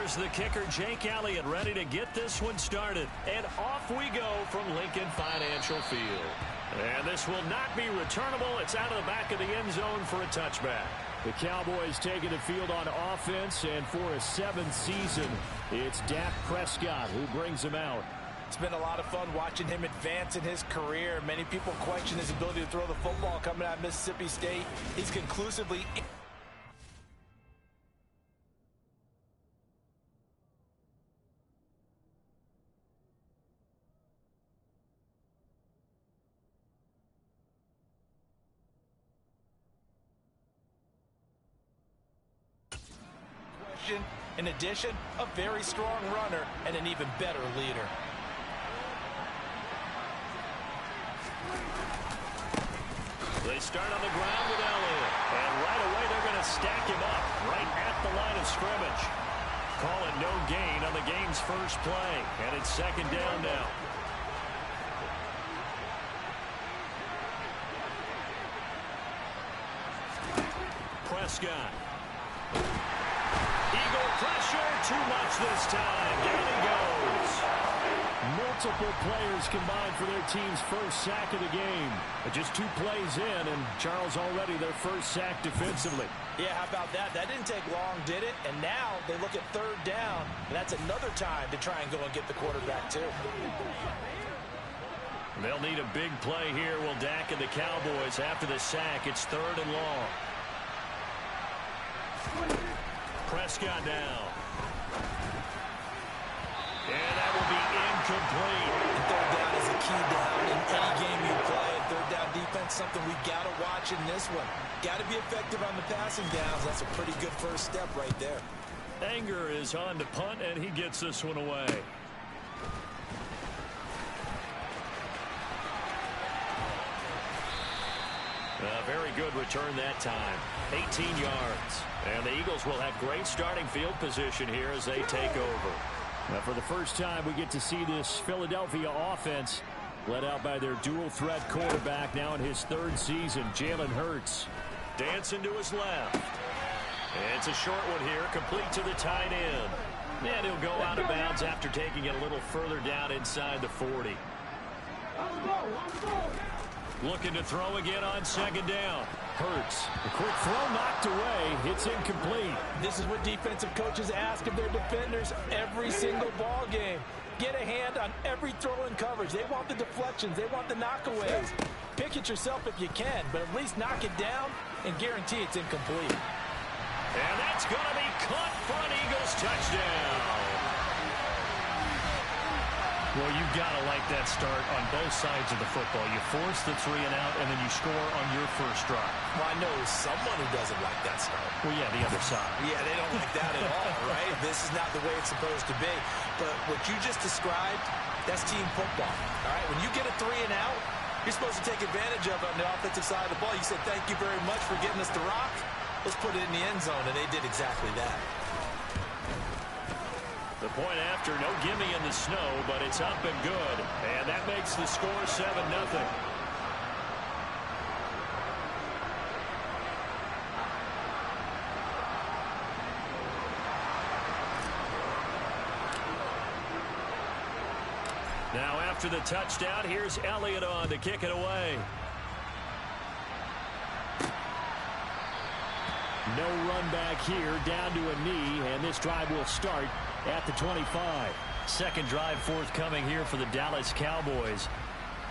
Here's the kicker, Jake Elliott, ready to get this one started. And off we go from Lincoln Financial Field. And this will not be returnable. It's out of the back of the end zone for a touchback. The Cowboys taking the field on offense, and for a 7th season, it's Dak Prescott who brings them out. It's been a lot of fun watching him advance in his career. Many people question his ability to throw the football coming out of Mississippi State. He's conclusively... In addition, a very strong runner and an even better leader. They start on the ground with Elliott. And right away they're going to stack him up right at the line of scrimmage. Call it no gain on the game's first play. And it's 2nd down now. Prescott. Eagle pressure, too much this time. Down he goes. Multiple players combined for their team's first sack of the game. But just 2 plays in, and Charles already their first sack defensively. Yeah, how about that? That didn't take long, did it? And now they look at 3rd down, and that's another time to try and go and get the quarterback, too. They'll need a big play here, will Dak and the Cowboys. After the sack, it's 3rd and long. Prescott now. And that will be incomplete. And 3rd down is a key down in any game you play. And 3rd down defense, something we got to watch in this one. Got to be effective on the passing downs. That's a pretty good first step right there. Anger is on to punt, and he gets this one away. A very good return that time. 18 yards. And the Eagles will have great starting field position here as they take over. Now for the first time, we get to see this Philadelphia offense led out by their dual-threat quarterback now in his 3rd season, Jalen Hurts. Dancing to his left. And it's a short one here, complete to the tight end. And he'll go out of bounds after taking it a little further down inside the 40. Looking to throw again on 2nd down. Hurts. A quick throw knocked away. It's incomplete. This is what defensive coaches ask of their defenders every single ball game. Get a hand on every throw in coverage. They want the deflections. They want the knockaways. Pick it yourself if you can, but at least knock it down and guarantee it's incomplete. And that's going to be caught for an Eagles touchdown. Well, you've got to like that start on both sides of the football. You force the 3 and out, and then you score on your first drive. Well, I know someone who doesn't like that start. Well, yeah, the other side. Yeah, they don't like that at all, right? This is not the way it's supposed to be. But what you just described, that's team football, all right? When you get a 3 and out, you're supposed to take advantage of it on the offensive side of the ball. You said, thank you very much for getting us the rock. Let's put it in the end zone, and they did exactly that. The point after, no gimme in the snow, but it's up and good. And that makes the score 7-0. Now after the touchdown, here's Elliott on to kick it away. No run back here, down to a knee, and this drive will start at the 25. 2nd drive forthcoming here for the Dallas Cowboys.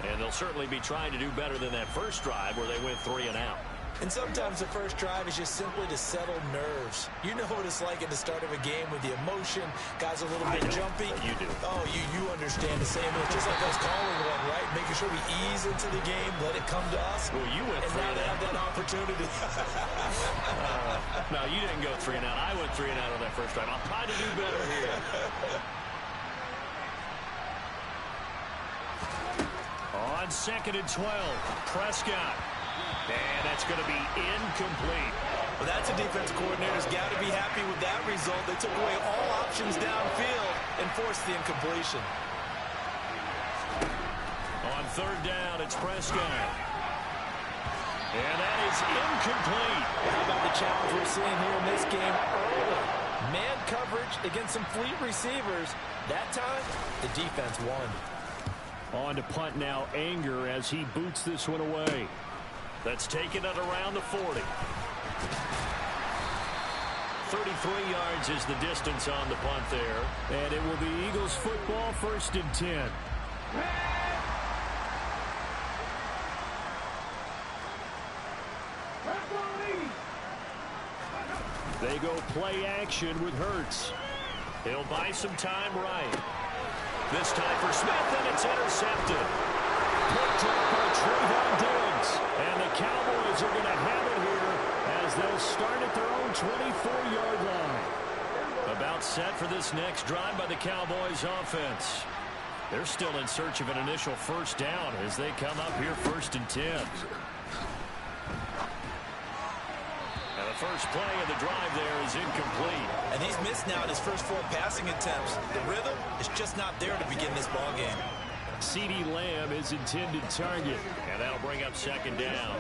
And they'll certainly be trying to do better than that first drive where they went 3 and out. And sometimes the first drive is just simply to settle nerves. You know what it's like at the start of a game with the emotion. Guys a little bit jumpy. You do. Oh, you understand the same. It's just like us calling one, right? Making sure we ease into the game, let it come to us. Well, you went 3 and now and they out. have that opportunity. No, you didn't go 3 and out. I went 3 and out on that first drive. I'll try to do better here. On 2nd and 12, Prescott. And that's going to be incomplete. Well, that's a defense coordinator's got to be happy with that result. They took away all options downfield and forced the incompletion. On 3rd down, it's Prescott. And that is incomplete. How about the challenge we're seeing here in this game early? Man coverage against some fleet receivers. That time, the defense won. On to punt now, Anger, as he boots this one away. That's taken it around the 40. 33 yards is the distance on the punt there. And it will be Eagles football, 1st and 10. They go play action with Hurts. He'll buy some time right. This time for Smith, and it's intercepted. Picked up by Trayvon Diggs. And the Cowboys are going to have it here as they'll start at their own 24-yard line. About set for this next drive by the Cowboys offense. They're still in search of an initial first down as they come up here 1st and 10. And the first play of the drive there is incomplete. And he's missed now in his first 4 passing attempts. The rhythm is just not there to begin this ball game. CeeDee Lamb is intended target. And that'll bring up 2nd down.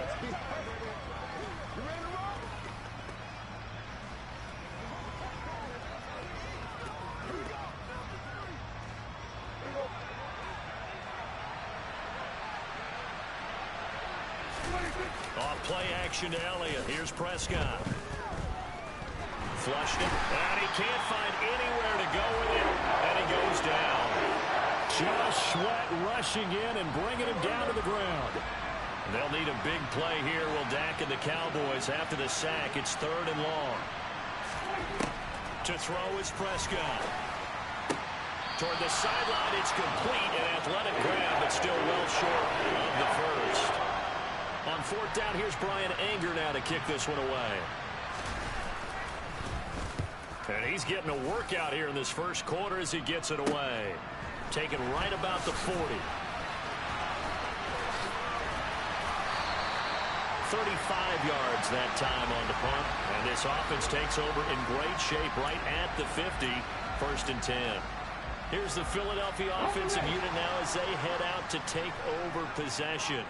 Off play action to Elliott. Here's Prescott. Flushed it. And he can't find anywhere to go with it. And he goes down. Josh Sweat rushing in and bringing him down to the ground. They'll need a big play here. Will Dak and the Cowboys after the sack. It's 3rd and long. To throw is Prescott. Toward the sideline, it's complete. An athletic grab, but still well short of the first. On 4th down, here's Brian Anger now to kick this one away. And he's getting a workout here in this first quarter as he gets it away. Taken right about the 40. 35 yards that time on the punt. And this offense takes over in great shape right at the 50. 1st and 10. Here's the Philadelphia offensive unit now as they head out to take over possession.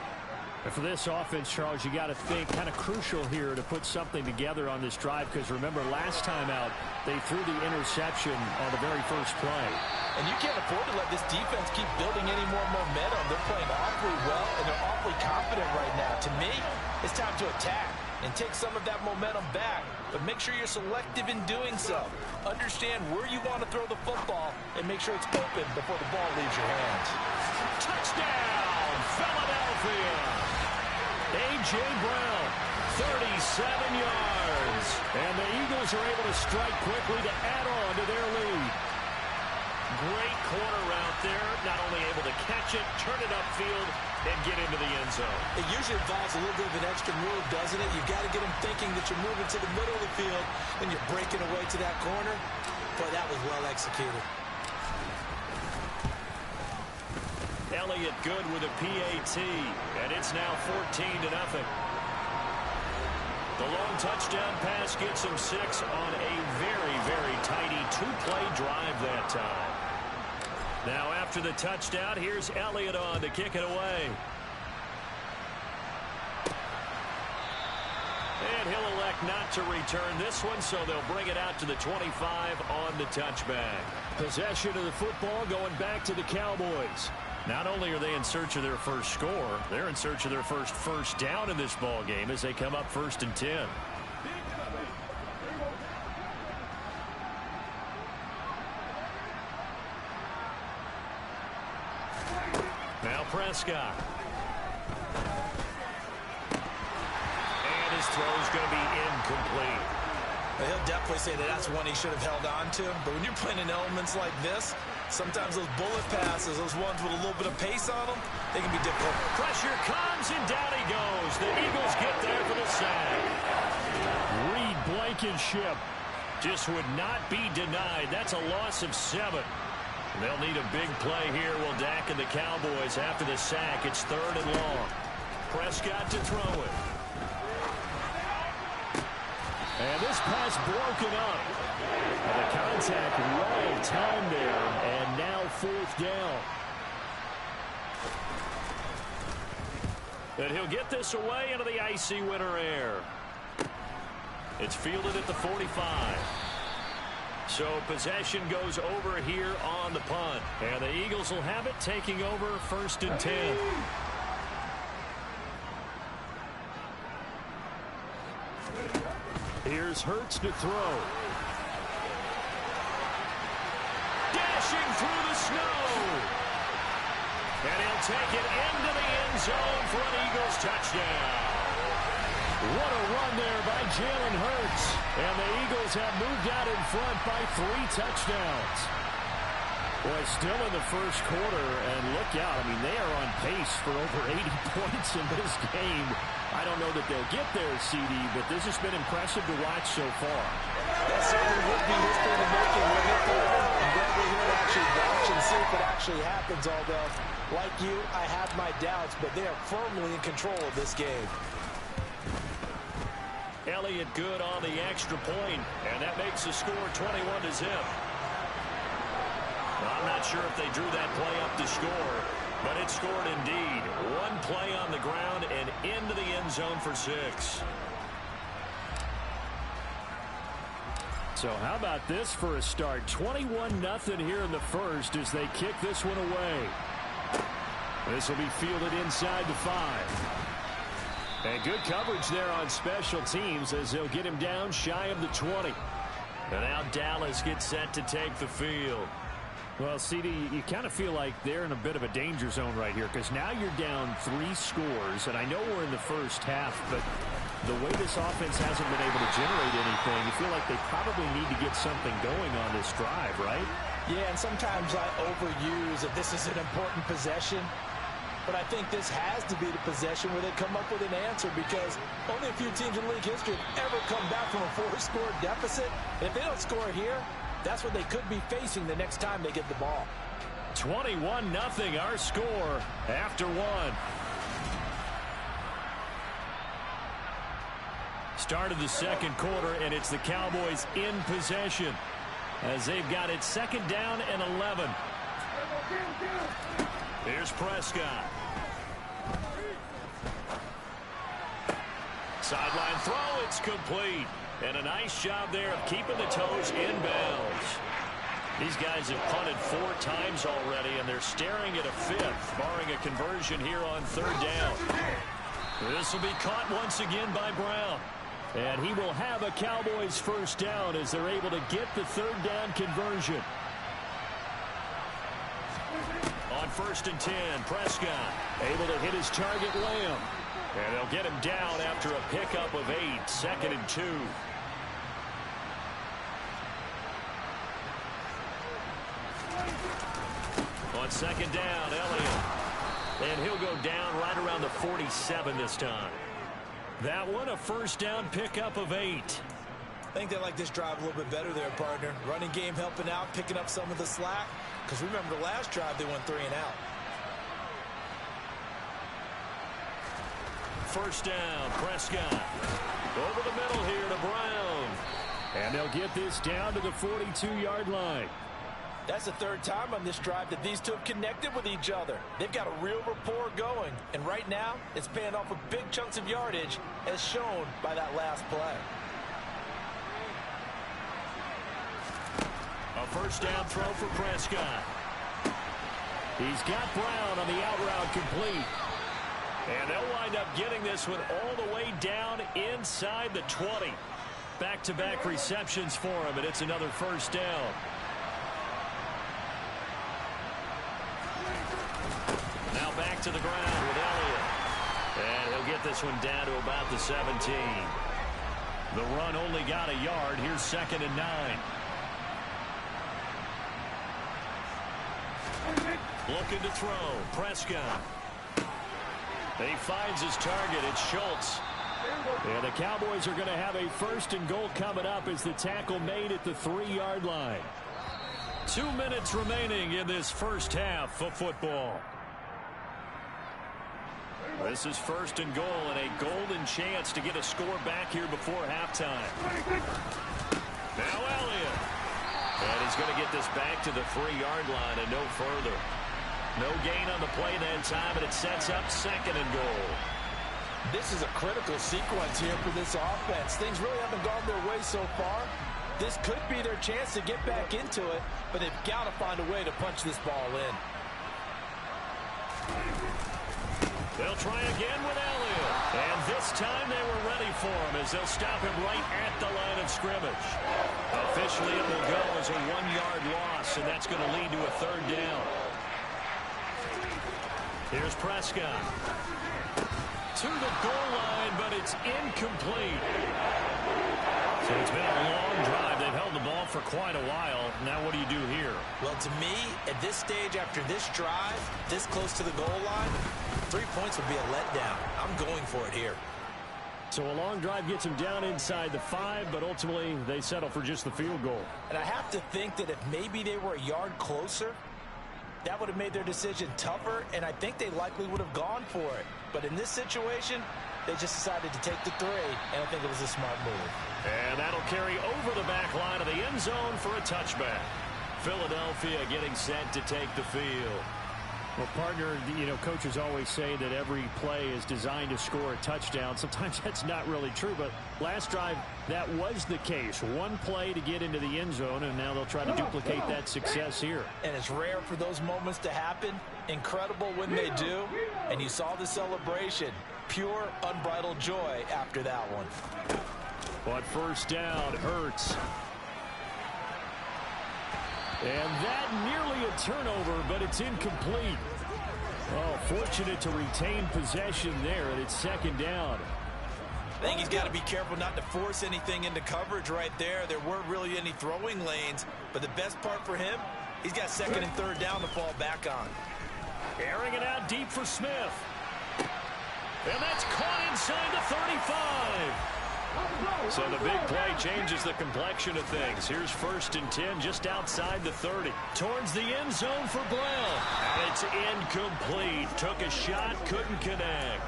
And for this offense, Charles, you got to think kind of crucial here to put something together on this drive, because remember last time out they threw the interception on the very first play. And you can't afford to let this defense keep building any more momentum. They're playing awfully well, and they're awfully confident right now. To me, it's time to attack and take some of that momentum back, but make sure you're selective in doing so. Understand where you want to throw the football and make sure it's open before the ball leaves your hands. Touchdown, Philadelphia! A.J. Brown, 37 yards. And the Eagles are able to strike quickly to add on to their lead. Great corner route there. Not only able to catch it, turn it upfield, and get into the end zone. It usually involves a little bit of an extra move, doesn't it? You've got to get them thinking that you're moving to the middle of the field, and you're breaking away to that corner. But that was well executed. Elliott good with a PAT, and it's now 14-0. The long touchdown pass gets him 6 on a very, very tidy 2-play drive that time. Now after the touchdown, here's Elliott on to kick it away. And he'll elect not to return this one, so they'll bring it out to the 25 on the touchback. Possession of the football going back to the Cowboys. Not only are they in search of their first score, they're in search of their first down in this ball game as they come up 1st and 10. Now Prescott. And his throw is going to be incomplete. Well, he'll definitely say that that's one he should have held on to. But when you're playing in elements like this, sometimes those bullet passes, those ones with a little bit of pace on them, they can be difficult. Pressure comes, and down he goes. The Eagles get there for the sack. Reed Blankenship just would not be denied. That's a loss of 7. They'll need a big play here. Will Dak and the Cowboys after the sack. It's 3rd and long. Prescott to throw it. And this pass broken up. And the contact well timed there. And now 4th down. And he'll get this away into the icy winter air. It's fielded at the 45. So possession goes over here on the punt. And the Eagles will have it, taking over 1st and 10. Here's Hurts to throw. Dashing through the snow. And he'll take it into the end zone for an Eagles touchdown. What a run there by Jalen Hurts. And the Eagles have moved out in front by 3 touchdowns. Boy, still in the first quarter, and look out. I mean, they are on pace for over 80 points in this game. I don't know that they'll get there, CD, but this has been impressive to watch so far. That certainly would be history in the making, wouldn't it? I'm glad we're here to actually watch and see if it actually happens, although, like you, I have my doubts, but they are firmly in control of this game. Elliott good on the extra point, and that makes the score 21-0. I'm not sure if they drew that play up to score, but it scored indeed. One play on the ground and into the end zone for 6. So how about this for a start? 21-0 here in the first as they kick this one away. This will be fielded inside the 5. And good coverage there on special teams as they'll get him down shy of the 20. And now Dallas gets set to take the field. Well, CD, you kind of feel like they're in a bit of a danger zone right here because now you're down 3 scores, and I know we're in the first half, but the way this offense hasn't been able to generate anything, you feel like they probably need to get something going on this drive, right? Yeah, and sometimes I overuse that this is an important possession, but I think this has to be the possession where they come up with an answer because only a few teams in league history have ever come back from a 4-score deficit. And if they don't score here, that's what they could be facing the next time they get the ball. 21-0 our score after 1. Start of the second quarter, and it's the Cowboys in possession as they've got it 2nd down and 11. Here's Prescott. Sideline throw, it's complete. And a nice job there of keeping the toes inbounds. These guys have punted 4 times already, and they're staring at a 5th, barring a conversion here on 3rd down. This will be caught once again by Brown. And he will have a Cowboys 1st down as they're able to get the 3rd down conversion. On 1st and 10, Prescott able to hit his target, Lamb. And they'll get him down after a pickup of 8, 2nd and 2. On 2nd down, Elliott. And he'll go down right around the 47 this time. That one, a 1st down pickup of 8. I think they like this drive a little bit better there, partner. Running game helping out, picking up some of the slack. Because remember, the last drive they went 3 and out. 1st down, Prescott. Over the middle here to Brown. And they'll get this down to the 42-yard line. That's the 3rd time on this drive that these two have connected with each other. They've got a real rapport going. And right now, it's paying off with big chunks of yardage, as shown by that last play. A 1st down throw for Prescott. He's got Brown on the out route complete. And they'll wind up getting this one all the way down inside the 20. Back-to-back receptions for him, and it's another 1st down. Now back to the ground with Elliott. And he'll get this one down to about the 17. The run only got a yard. Here's 2nd and 9. Looking to throw. Prescott. He finds his target. It's Schultz. And the Cowboys are going to have a 1st and goal coming up as the tackle made at the 3-yard line. 2 minutes remaining in this first half of football. This is 1st and goal and a golden chance to get a score back here before halftime. Now Elliott. And he's going to get this back to the 3-yard line and no further. No gain on the play that time, and it sets up 2nd and goal. This is a critical sequence here for this offense. Things really haven't gone their way so far. This could be their chance to get back into it, but they've got to find a way to punch this ball in. They'll try again with Elliott. And this time they were ready for him as they'll stop him right at the line of scrimmage. Officially it will go as a 1-yard loss, and that's going to lead to a 3rd down. Here's Prescott. To the goal line, but it's incomplete. So it's been a long drive. They've held the ball for quite a while. Now what do you do here? Well, to me, at this stage after this drive, this close to the goal line, 3 points would be a letdown. I'm going for it here. So a long drive gets them down inside the 5, but ultimately they settle for just the field goal. And I have to think that if maybe they were a yard closer, that would have made their decision tougher, and I think they likely would have gone for it. But in this situation, they just decided to take the 3, and I think it was a smart move. And that'll carry over the back line of the end zone for a touchback. Philadelphia getting set to take the field. Well, partner, coaches always say that every play is designed to score a touchdown. Sometimes that's not really true, but last drive, that was the case. One play to get into the end zone, and now they'll try to duplicate that success here. And it's rare for those moments to happen. Incredible when they do. And you saw the celebration. Pure, unbridled joy after that one. But first down, Hurts. And that nearly a turnover, but it's incomplete. Oh, fortunate to retain possession there, and it's 2nd down. I think he's got to be careful not to force anything into coverage right there. There weren't really any throwing lanes, but the best part for him, he's got 2nd and 3rd down to fall back on. Airing it out deep for Smith. And that's caught inside the 35. So the big play changes the complexion of things. Here's 1st and 10 just outside the 30. Towards the end zone for Brown. And it's incomplete. Took a shot, couldn't connect.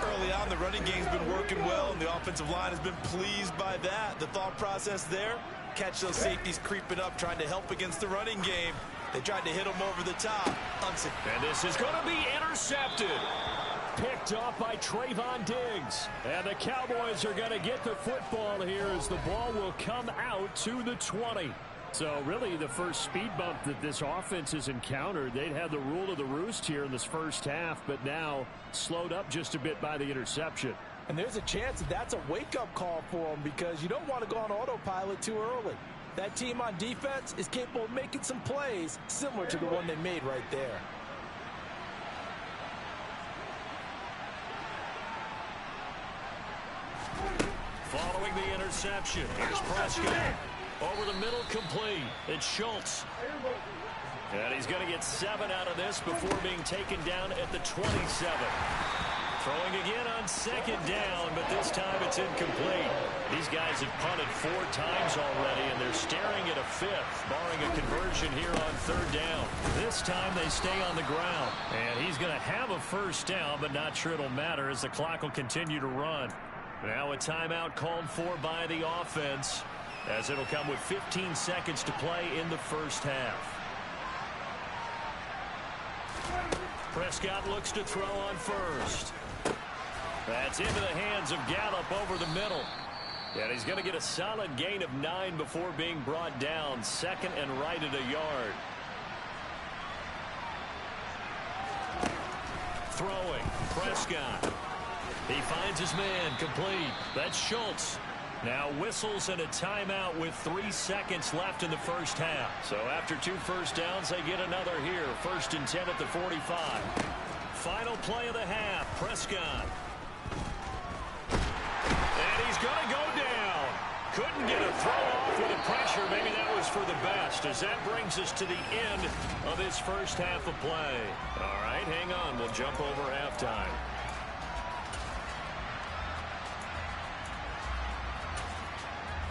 Early on, the running game's been working well, and the offensive line has been pleased by that. The thought process there, catch those safeties creeping up, trying to help against the running game. They tried to hit them over the top. And this is going to be intercepted. Picked off by Trayvon Diggs. And the Cowboys are going to get the football here as the ball will come out to the 20. So really the first speed bump that this offense has encountered. They'd had the rule of the roost here in this first half, but now slowed up just a bit by the interception. And there's a chance that that's a wake-up call for them because you don't want to go on autopilot too early. That team on defense is capable of making some plays similar to the one they made right there. Following the interception, here's Prescott. Over the middle, complete. It's Schultz. And he's going to get 7 out of this before being taken down at the 27. Throwing again on 2nd down, but this time it's incomplete. These guys have punted 4 times already, and they're staring at a 5th, barring a conversion here on 3rd down. This time they stay on the ground. And he's going to have a 1st down, but not sure it'll matter as the clock will continue to run. Now a timeout called for by the offense, as it'll come with 15 seconds to play in the first half. Prescott looks to throw on 1st. That's into the hands of Gallup over the middle. And he's going to get a solid gain of 9 before being brought down. 2nd and right at a yard. Throwing, Prescott. He finds his man, complete. That's Schultz. Now whistles and a timeout with 3 seconds left in the first half. So after 2 first downs, they get another here. 1st and 10 at the 45. Final play of the half, Prescott. And he's going to go down. Couldn't get a throw off with the pressure. Maybe that was for the best, as that brings us to the end of this first half of play. All right, hang on. We'll jump over halftime.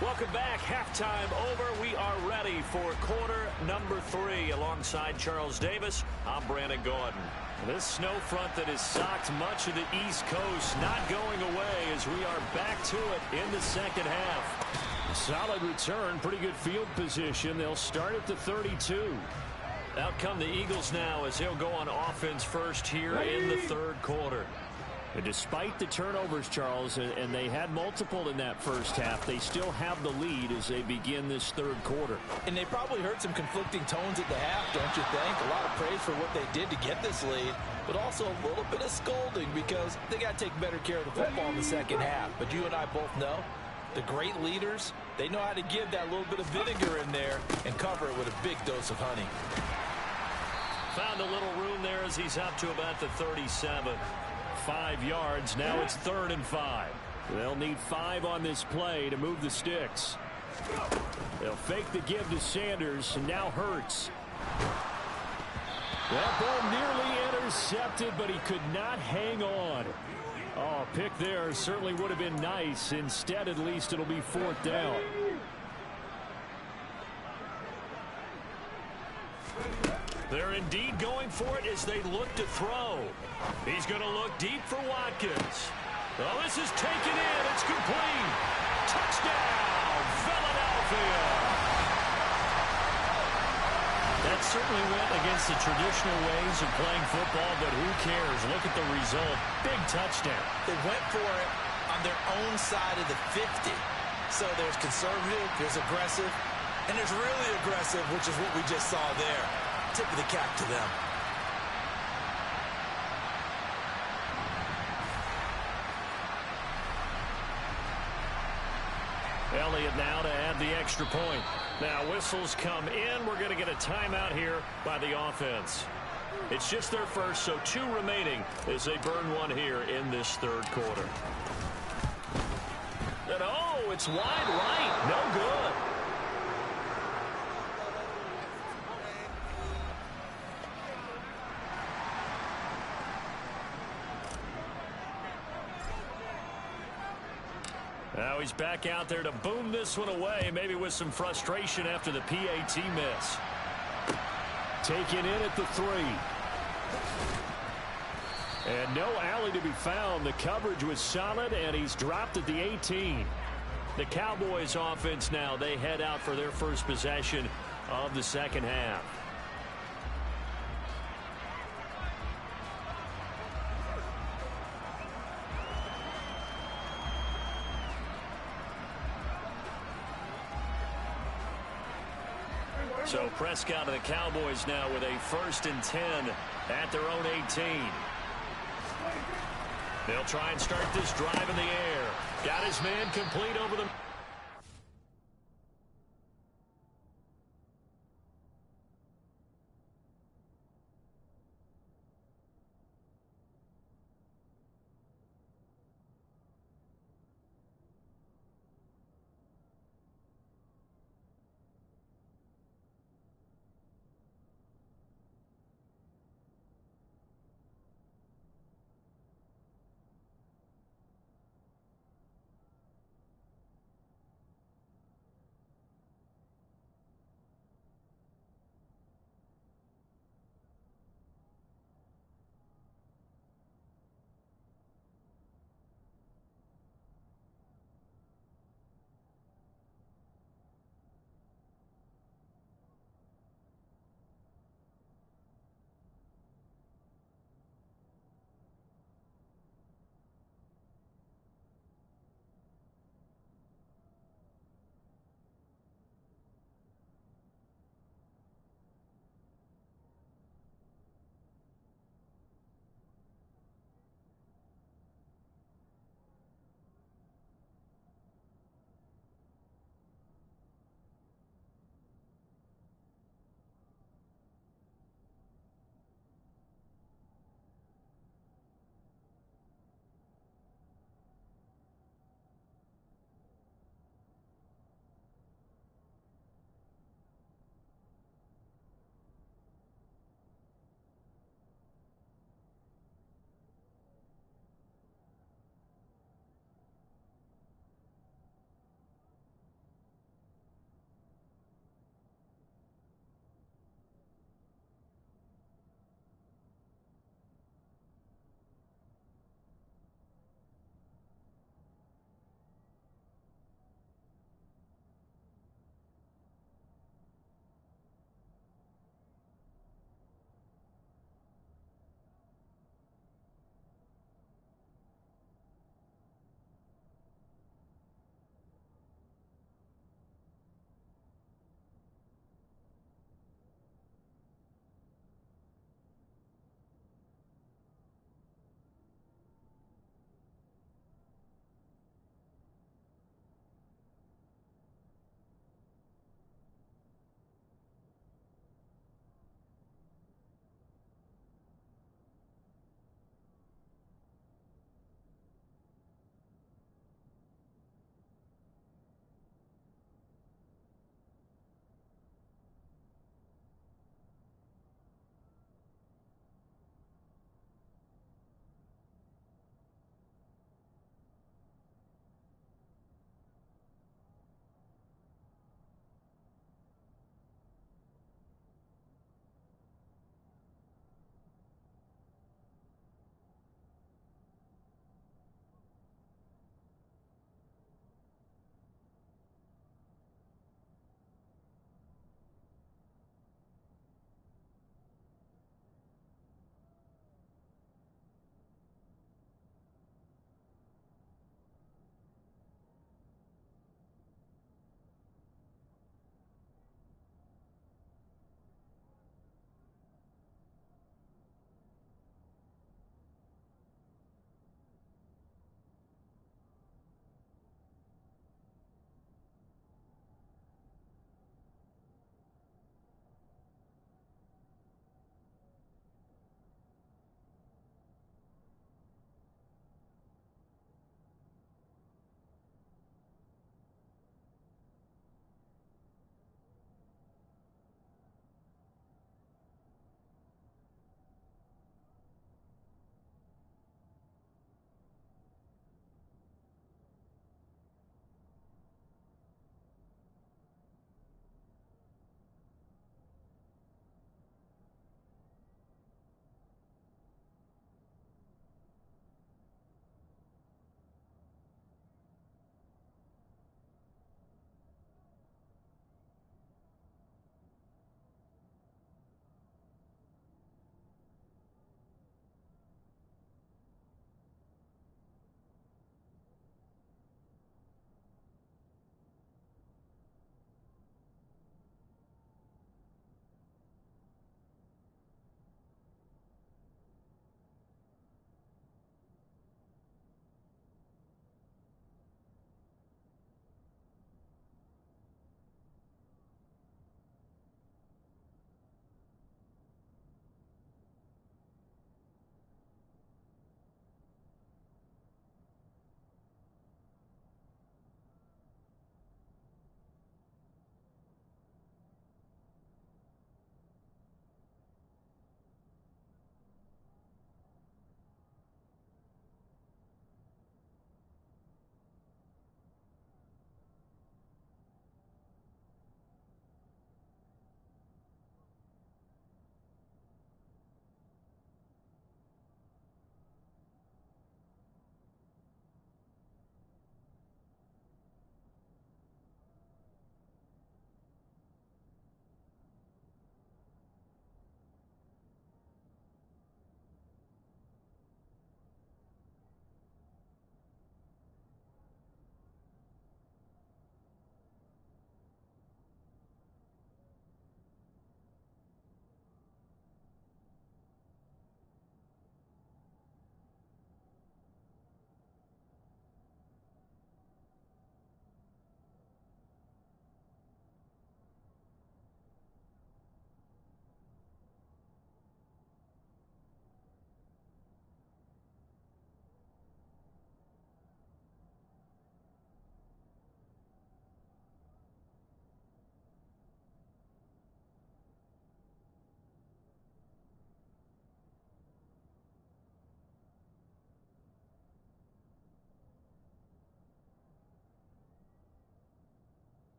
Welcome back. Halftime over. We are ready for quarter number 3. Alongside Charles Davis, I'm Brandon Gordon. This snow front that has socked much of the East Coast not going away as we are back to it in the second half. Solid return, pretty good field position. They'll start at the 32. Out come the Eagles now as they'll go on offense first here in the 3rd quarter. And despite the turnovers, Charles, and they had multiple in that first half, they still have the lead as they begin this third quarter. And they probably heard some conflicting tones at the half, don't you think? A lot of praise for what they did to get this lead, but also a little bit of scolding because they got to take better care of the football in the second half. But you and I both know the great leaders, they know how to give that little bit of vinegar in there and cover it with a big dose of honey. Found a little room there as he's up to about the 37. 5 yards. Now it's 3rd and 5. They'll need 5 on this play to move the sticks. They'll fake the give to Sanders, and now Hurts. That ball nearly intercepted, but he could not hang on. Oh, pick there certainly would have been nice. Instead, at least it'll be 4th down. They're indeed going for it as they look to throw. He's going to look deep for Watkins. Oh, this is taken in. It's complete. Touchdown, Philadelphia. That certainly went against the traditional ways of playing football, but who cares? Look at the result. Big touchdown. They went for it on their own side of the 50. So there's conservative, there's aggressive, and there's really aggressive, which is what we just saw there. Tip of the cap to them. Elliott now to add the extra point. Now whistles come in. We're going to get a timeout here by the offense. It's just their first, so 2 remaining as they burn one here in this third quarter. And oh, it's wide right. No good. Now he's back out there to boom this one away, maybe with some frustration after the PAT miss. Taken in at the 3. And no alley to be found. The coverage was solid, and he's dropped at the 18. The Cowboys offense now, they head out for their first possession of the second half. So Prescott and the Cowboys now with a 1st and 10 at their own 18. They'll try and start this drive in the air. Got his man complete over the...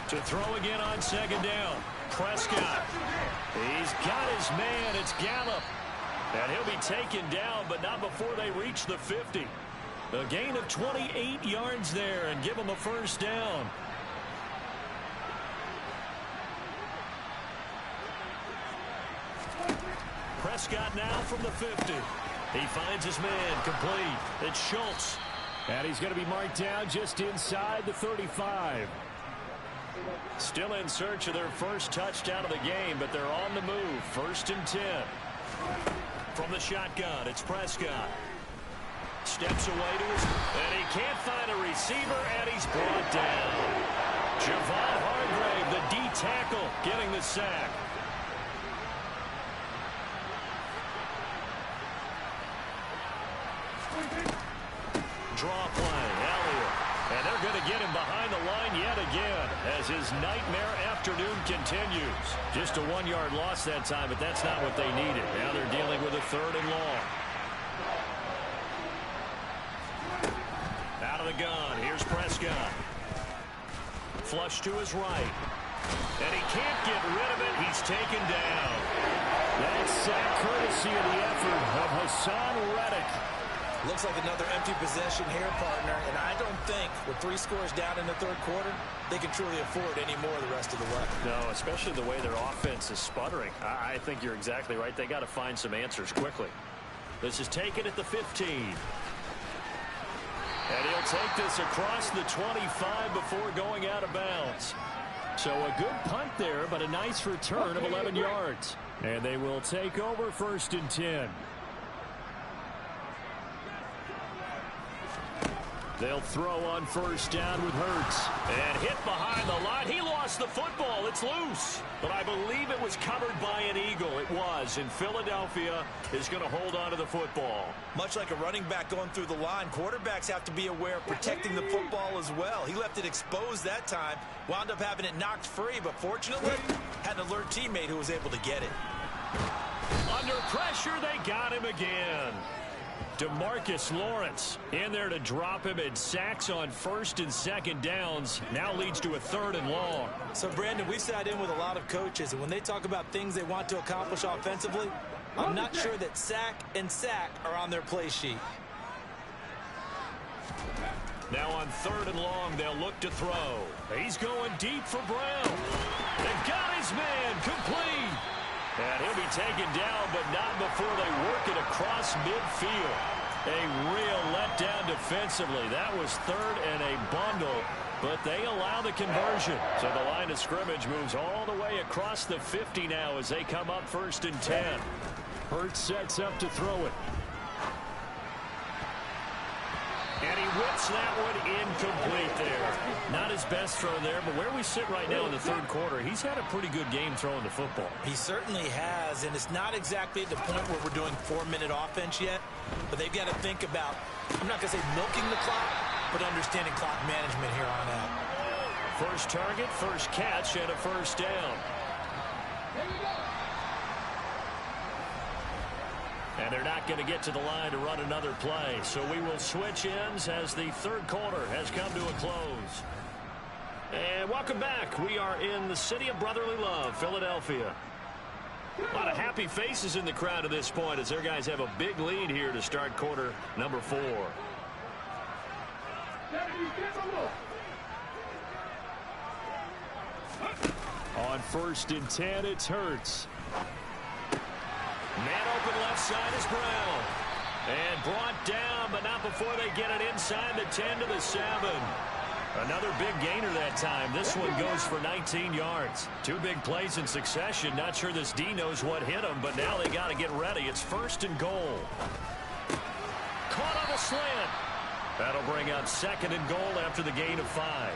To throw again on second down. Prescott. He's got his man. It's Gallup. And he'll be taken down, but not before they reach the 50. A gain of 28 yards there and give him a first down. Prescott now from the 50. He finds his man complete. It's Schultz. And he's going to be marked down just inside the 35. Still in search of their first touchdown of the game, but they're on the move. 1st and 10. From the shotgun, it's Prescott. Steps away to his, and he can't find a receiver, and he's brought down. Javon Hargrave, the D tackle, getting the sack. Draw play, Elliott. And they're going to get him behind the line yet again as his nightmare afternoon continues. Just a 1-yard loss that time, but that's not what they needed. Now they're dealing with a 3rd and long. Out of the gun, here's Prescott. Flush to his right. And he can't get rid of it. He's taken down. That's sack courtesy of the effort of Hassan Reddick. Looks like another empty possession here, partner. And I don't think with 3 scores down in the 3rd quarter, they can truly afford any more the rest of the way. No, especially the way their offense is sputtering. I think you're exactly right. They got to find some answers quickly. This is taken at the 15. And he'll take this across the 25 before going out of bounds. So a good punt there, but a nice return of 11 yards. And they will take over 1st and 10. They'll throw on 1st down with Hurts. And hit behind the line. He lost the football. It's loose. But I believe it was covered by an Eagle. It was. And Philadelphia is going to hold on to the football. Much like a running back going through the line, quarterbacks have to be aware of protecting the football as well. He left it exposed that time. Wound up having it knocked free. But fortunately, had an alert teammate who was able to get it. Under pressure, they got him again. DeMarcus Lawrence in there to drop him, and sacks on 1st and 2nd downs now leads to a 3rd and long. So, Brandon, we've sat in with a lot of coaches, and when they talk about things they want to accomplish offensively, I'm not sure that sack and sack are on their play sheet. Now on 3rd and long, they'll look to throw. He's going deep for Brown. They've got his man complete. And he'll be taken down, but not before they work it across midfield. A real letdown defensively. That was 3rd and a bundle, but they allow the conversion. So the line of scrimmage moves all the way across the 50 now as they come up 1st and 10. Hurts sets up to throw it. And he whips that one incomplete there. Not his best throw there, but where we sit right now in the 3rd quarter, he's had a pretty good game throwing the football. He certainly has, and it's not exactly at the point where we're doing 4-minute offense yet, but they've got to think about, I'm not going to say milking the clock, but understanding clock management here on out. First target, first catch, and a 1st down. And they're not going to get to the line to run another play. So we will switch ends as the 3rd quarter has come to a close. And welcome back. We are in the city of brotherly love, Philadelphia. A lot of happy faces in the crowd at this point as their guys have a big lead here to start quarter number 4. On 1st and 10, it's Hurts. Man open left side is Brown. And brought down, but not before they get it inside the 10 to the 7. Another big gainer that time. This one goes for 19 yards. 2 big plays in succession. Not sure this D knows what hit him, but now they got to get ready. It's 1st and goal. Caught on a slant. That'll bring up 2nd and goal after the gain of 5.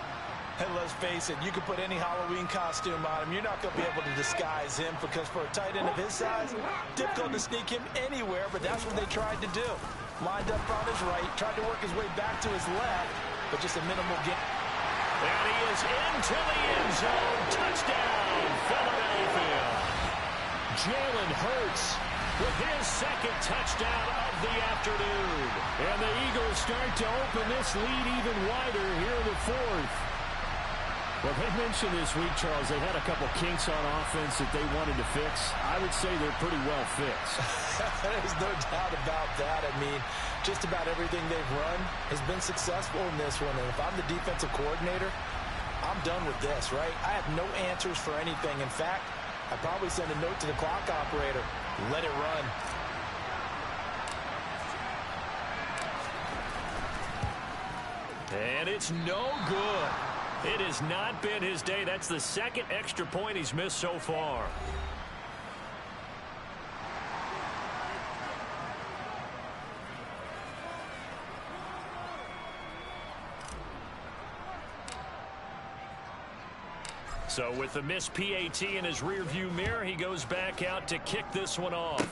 And let's face it, you can put any Halloween costume on him. You're not going to be able to disguise him because for a tight end of his size, difficult to sneak him anywhere, but that's what they tried to do. Lined up on his right, tried to work his way back to his left, but just a minimal gain. And he is into the end zone. Touchdown, Philadelphia. Jalen Hurts with his 2nd touchdown of the afternoon. And the Eagles start to open this lead even wider here in the 4th. Well, they mentioned this week, Charles, they had a couple kinks on offense that they wanted to fix. I would say they're pretty well fixed. There's no doubt about that. I mean, just about everything they've run has been successful in this one. And if I'm the defensive coordinator, I'm done with this, right? I have no answers for anything. In fact, I'd probably send a note to the clock operator. Let it run. And it's no good. It has not been his day. That's the second extra point he's missed so far. So with the missed PAT in his rearview mirror, he goes back out to kick this one off.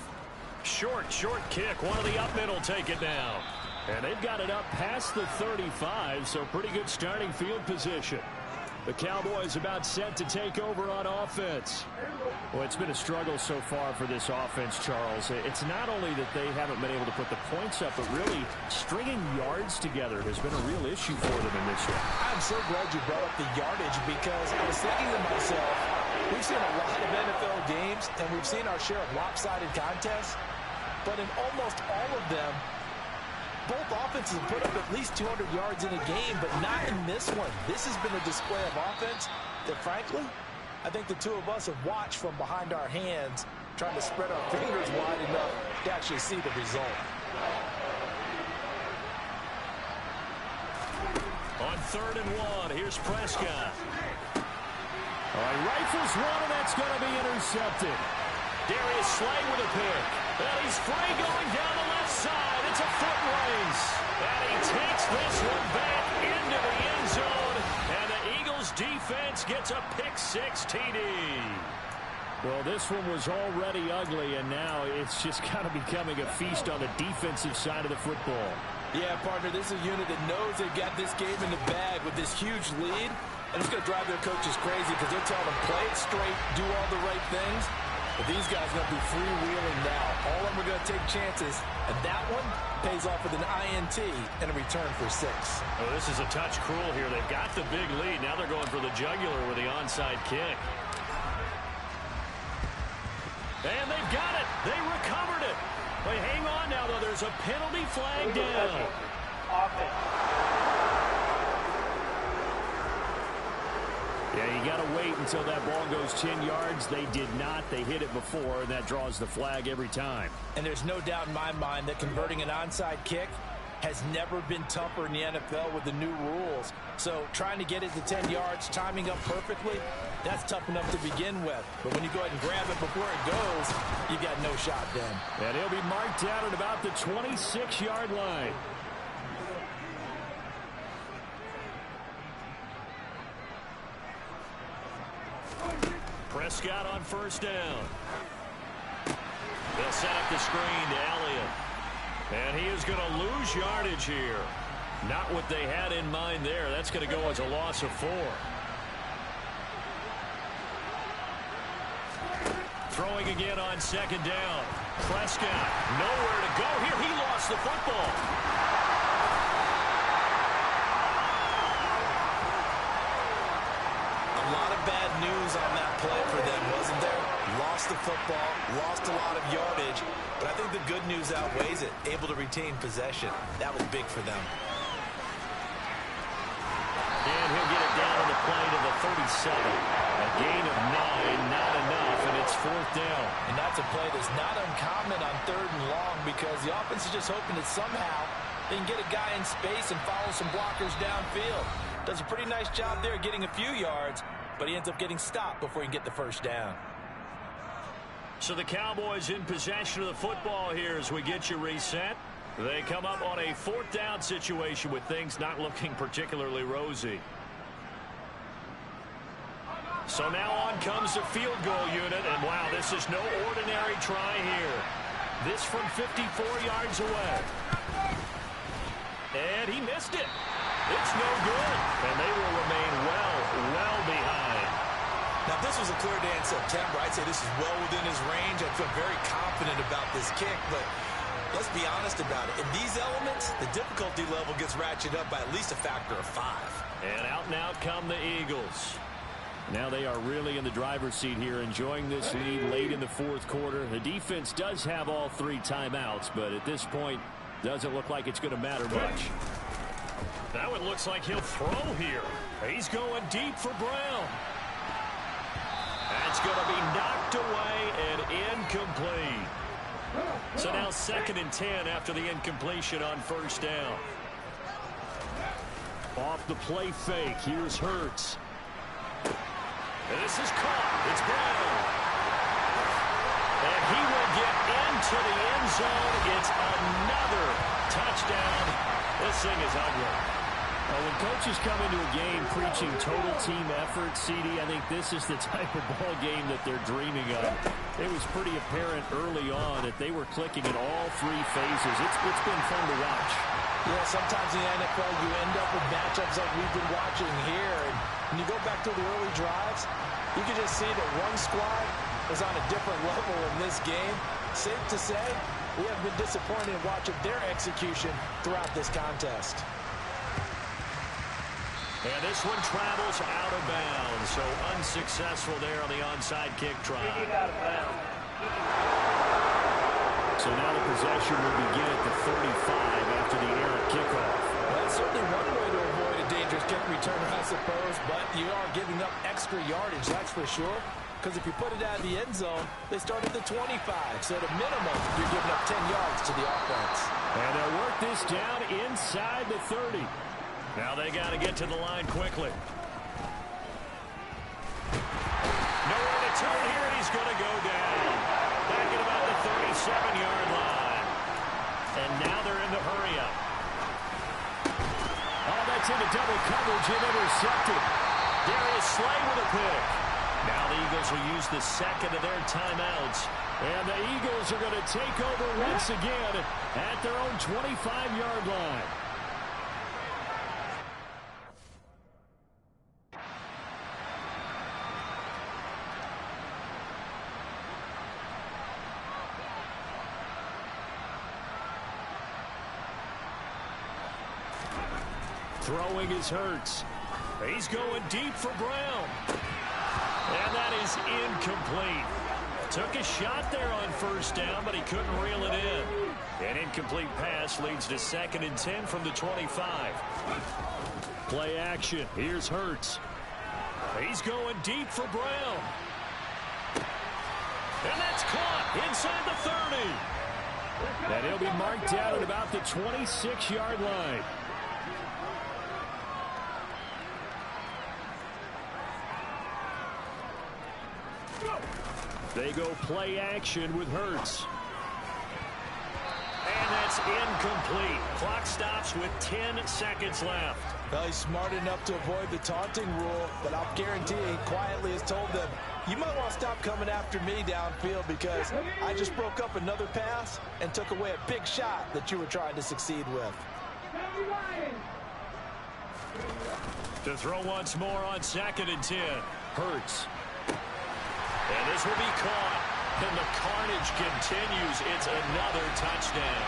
Short kick. One of the up mid will take it down. And they've got it up past the 35, so pretty good starting field position. The Cowboys about set to take over on offense. Well, it's been a struggle so far for this offense, Charles. It's not only that they haven't been able to put the points up, but really stringing yards together has been a real issue for them in this one. I'm so glad you brought up the yardage because I was thinking to myself, we've seen a lot of NFL games, and we've seen our share of lopsided contests, but in almost all of them, both offenses have put up at least 200 yards in a game, but not in this one. This has been a display of offense that, frankly, I think the two of us have watched from behind our hands, trying to spread our fingers wide enough to actually see the result. On 3rd and 1, here's Prescott. All right, rifles one, and that's going to be intercepted. Darius Slay with a pick. And he's free going down the left side. It's a foot race. And he takes this one back into the end zone. And the Eagles defense gets a pick-6 TD. Well, this one was already ugly, and now it's just kind of becoming a feast on the defensive side of the football. Yeah, partner, this is a unit that knows they've got this game in the bag with this huge lead. And it's going to drive their coaches crazy because they're telling them, play it straight, do all the right things. But these guys are going to be freewheeling now. All of them are going to take chances, and that one pays off with an INT and a return for 6. Oh, this is a touch cruel here. They've got the big lead. Now they're going for the jugular with the onside kick. And they've got it. They recovered it. Wait, hang on now, though. There's a penalty flag down. Yeah, you got to wait until that ball goes 10 yards. They did not. They hit it before, and that draws the flag every time. And there's no doubt in my mind that converting an onside kick has never been tougher in the NFL with the new rules. So trying to get it to 10 yards, timing up perfectly, that's tough enough to begin with. But when you go ahead and grab it before it goes, you got no shot then. And he'll be marked out at about the 26-yard line. Prescott on 1st down. They'll set up the screen to Elliott. And he is going to lose yardage here. Not what they had in mind there. That's going to go as a loss of 4. Throwing again on 2nd down. Prescott nowhere to go here. He lost the football. A lot of bad news on that play for them, wasn't there? Lost the football, lost a lot of yardage, but I think the good news outweighs it. Able to retain possession. That was big for them. And he'll get it down on the play to the 37. A gain of 9, not enough, and it's 4th down. And that's a play that's not uncommon on 3rd and long because the offense is just hoping that somehow they can get a guy in space and follow some blockers downfield. Does a pretty nice job there getting a few yards, but he ends up getting stopped before he can get the 1st down. So the Cowboys in possession of the football here as we get you reset. They come up on a 4th down situation with things not looking particularly rosy. So now on comes the field goal unit, and wow, this is no ordinary try here. This from 54 yards away. And he missed it. It's no good, and they will remain well behind. Now, if this was a clear day in September, I'd say this is well within his range. I feel very confident about this kick, but Let's be honest about it. In these elements, the difficulty level gets ratcheted up by at least a factor of 5. And out come the Eagles. Now they are really in the driver's seat here, enjoying this lead late in the fourth quarter. The defense does have all 3 timeouts, but at this point, doesn't look like it's going to matter much. Now it looks like he'll throw here. He's going deep for Brown. That's going to be knocked away and incomplete. So now 2nd and 10 after the incompletion on first down. Off the play fake, here's Hurts. And this is caught. It's Brown. And he will get into the end zone. It's another touchdown. This thing is ugly. Well, when coaches come into a game preaching total team effort, CD, I think this is the type of ball game that they're dreaming of. It was pretty apparent early on that they were clicking in all 3 phases. It's been fun to watch. Yeah, sometimes in the NFL you end up with matchups like we've been watching here. And when you go back to the early drives, you can just see that one squad is on a different level in this game. Safe to say, we have been disappointed in watching their execution throughout this contest. And this one travels out of bounds, so unsuccessful there on the onside kick try. So now the possession will begin at the 35 after the errant kickoff. Well, that's certainly one way to avoid a dangerous kick return, I suppose, but you are giving up extra yardage, that's for sure. Because if you put it out of the end zone, they start at the 25. So at a minimum, you're giving up 10 yards to the offense. And they'll work this down inside the 30. Now they got to get to the line quickly. Nowhere to turn here, and he's going to go down. Back at about the 37-yard line. And now they're in the hurry-up. Oh, that's into double coverage and intercepted. Darius Slay with a pick. Now the Eagles will use the 2nd of their timeouts. And the Eagles are going to take over once again at their own 25-yard line. Throwing is Hurts. He's going deep for Brown. And that is incomplete. Took a shot there on first down, but he couldn't reel it in. An incomplete pass leads to 2nd and 10 from the 25. Play action. Here's Hurts. He's going deep for Brown. And that's caught inside the 30. And he'll be marked down at about the 26-yard line. They go play action with Hurts. And that's incomplete. Clock stops with 10 seconds left. Well, he's smart enough to avoid the taunting rule, but I'll guarantee he quietly has told them, you might want to stop coming after me downfield because I just broke up another pass and took away a big shot that you were trying to succeed with. To throw once more on 2nd and 10. Hurts. And this will be caught. And the carnage continues. It's another touchdown.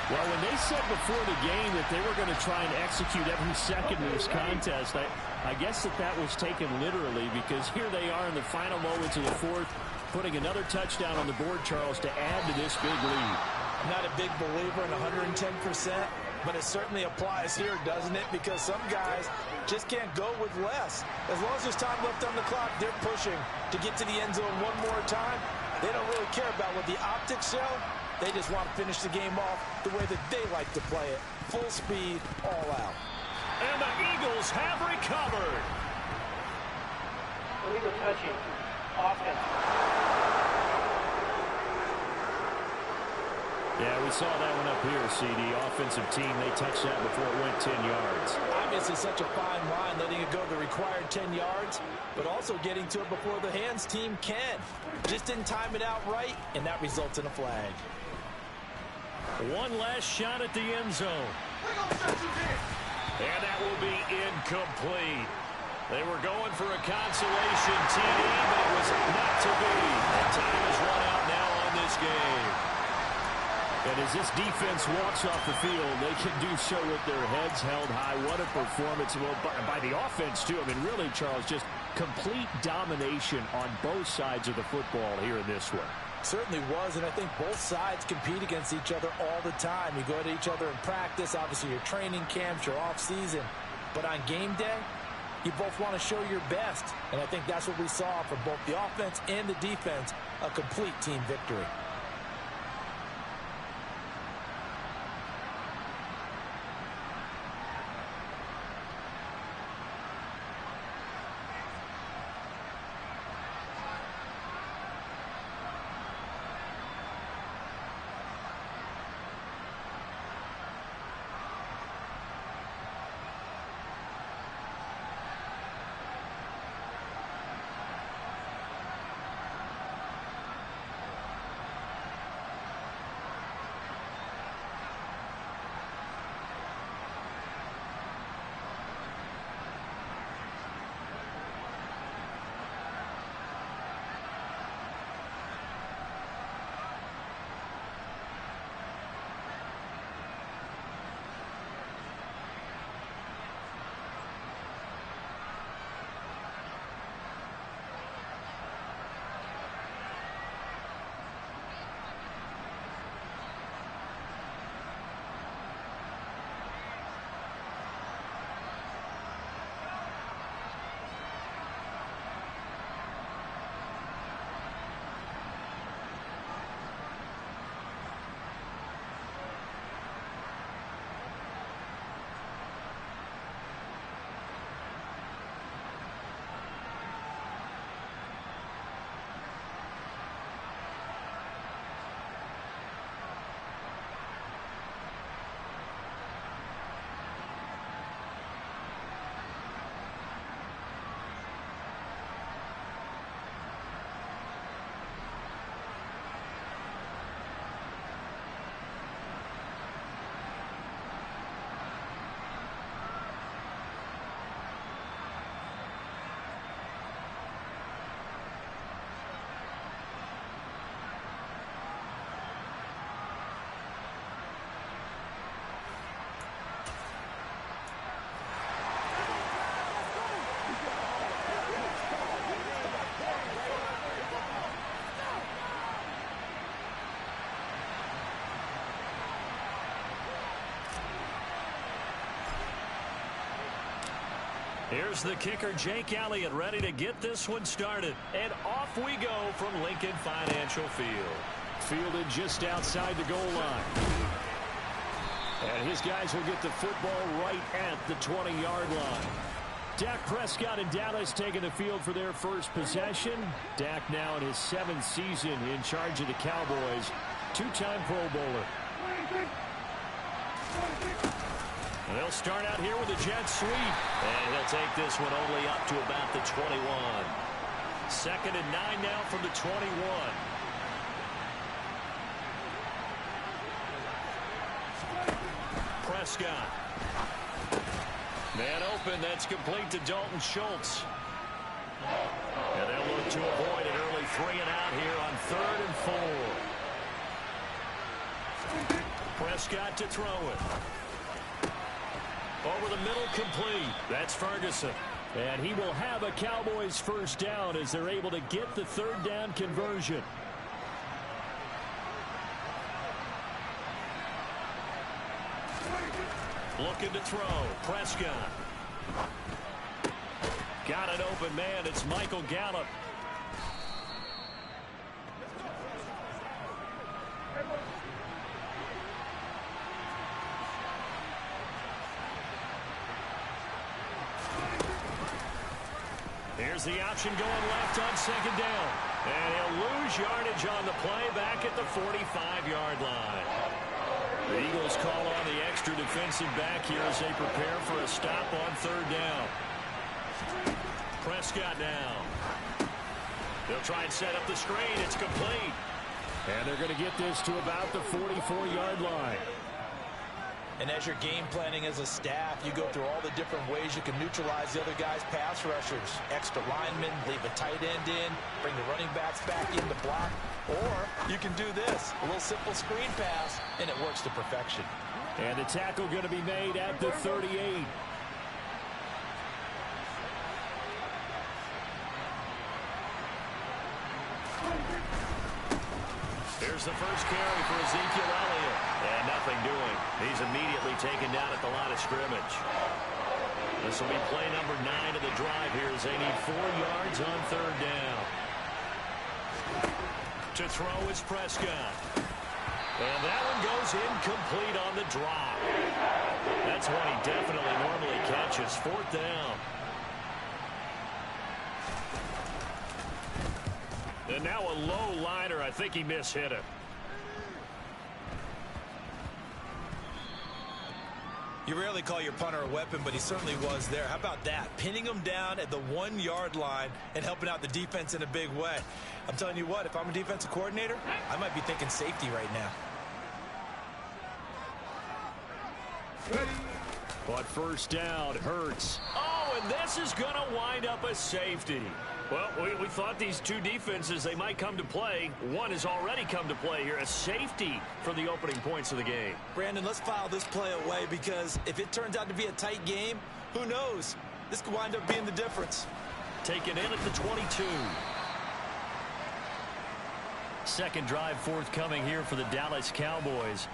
Well, when they said before the game that they were going to try and execute every second of this contest, I guess that was taken literally because here they are in the final moments of the fourth, putting another touchdown on the board, Charles, to add to this big lead. I'm not a big believer in 110%, but it certainly applies here, doesn't it? Because some guys just can't go with less. As long as there's time left on the clock, they're pushing to get to the end zone one more time. They don't really care about what the optics show. They just want to finish the game off the way that they like to play it. Full speed, all out. And the Eagles have recovered. Illegal touching. Offense. Yeah, we saw that one up here, CD. Offensive team, they touched that before it went 10 yards. Obviously, such a fine line, letting it go the required 10 yards, but also getting to it before the hands team can. Just didn't time it out right, and that results in a flag. One last shot at the end zone. And that will be incomplete. They were going for a consolation TD, but it was not to be. And time is run out now on this game. And as this defense walks off the field, they can do so with their heads held high. What a performance. Well, by the offense, too. I mean, really, Charles, just complete domination on both sides of the football here in this one. Certainly was, and I think both sides compete against each other all the time. You go to each other in practice, obviously your training camps, your off-season. But on game day, you both want to show your best. And I think that's what we saw from both the offense and the defense, a complete team victory. Here's the kicker, Jake Elliott, ready to get this one started. And off we go from Lincoln Financial Field. Fielded just outside the goal line. And his guys will get the football right at the 20-yard line. Dak Prescott and Dallas taking the field for their first possession. Dak now in his 7th season in charge of the Cowboys. Two-time Pro Bowler. And they'll start out here with a jet sweep. And he'll take this one only up to about the 21. 2nd and 9 now from the 21. Prescott. Man open. That's complete to Dalton Schultz. And they'll look to avoid an early 3 and out here on 3rd and 4. Prescott to throw it. Over the middle, complete. That's Ferguson. And he will have a Cowboys first down as they're able to get the 3rd down conversion. Looking to throw. Prescott. Got an open man. It's Michael Gallup. Here's the option going left on 2nd down. And he'll lose yardage on the play back at the 45-yard line. The Eagles call on the extra defensive back here as they prepare for a stop on 3rd down. Prescott now. They'll try and set up the screen. It's complete. And they're going to get this to about the 44-yard line. And as you're game planning as a staff, you go through all the different ways you can neutralize the other guy's pass rushers. Extra linemen, leave a tight end in, bring the running backs back in to block. Or You can do this, a little simple screen pass, and it works to perfection. And the tackle going to be made at the 38. Here's the first carry for Ezekiel Elliott. And nothing doing. He's immediately taken down at the line of scrimmage. This will be play number 9 of the drive here as they need 4 yards on third down. To throw is Prescott. And that one goes incomplete on the drop. That's one he definitely normally catches. 4th down. And now a low liner. I think he mishit it. You rarely call your punter a weapon, but he certainly was there. How about that? Pinning him down at the 1-yard line and helping out the defense in a big way. I'm telling you what, if I'm a defensive coordinator, I might be thinking safety right now. But first down, Hurts. Oh, and this is going to wind up a safety. Well, we thought these two defenses, they might come to play. One has already come to play here. A safety for the opening points of the game. Brandon, let's file this play away because if it turns out to be a tight game, who knows? This could wind up being the difference. Taken in at the 22. Second drive forthcoming here for the Dallas Cowboys.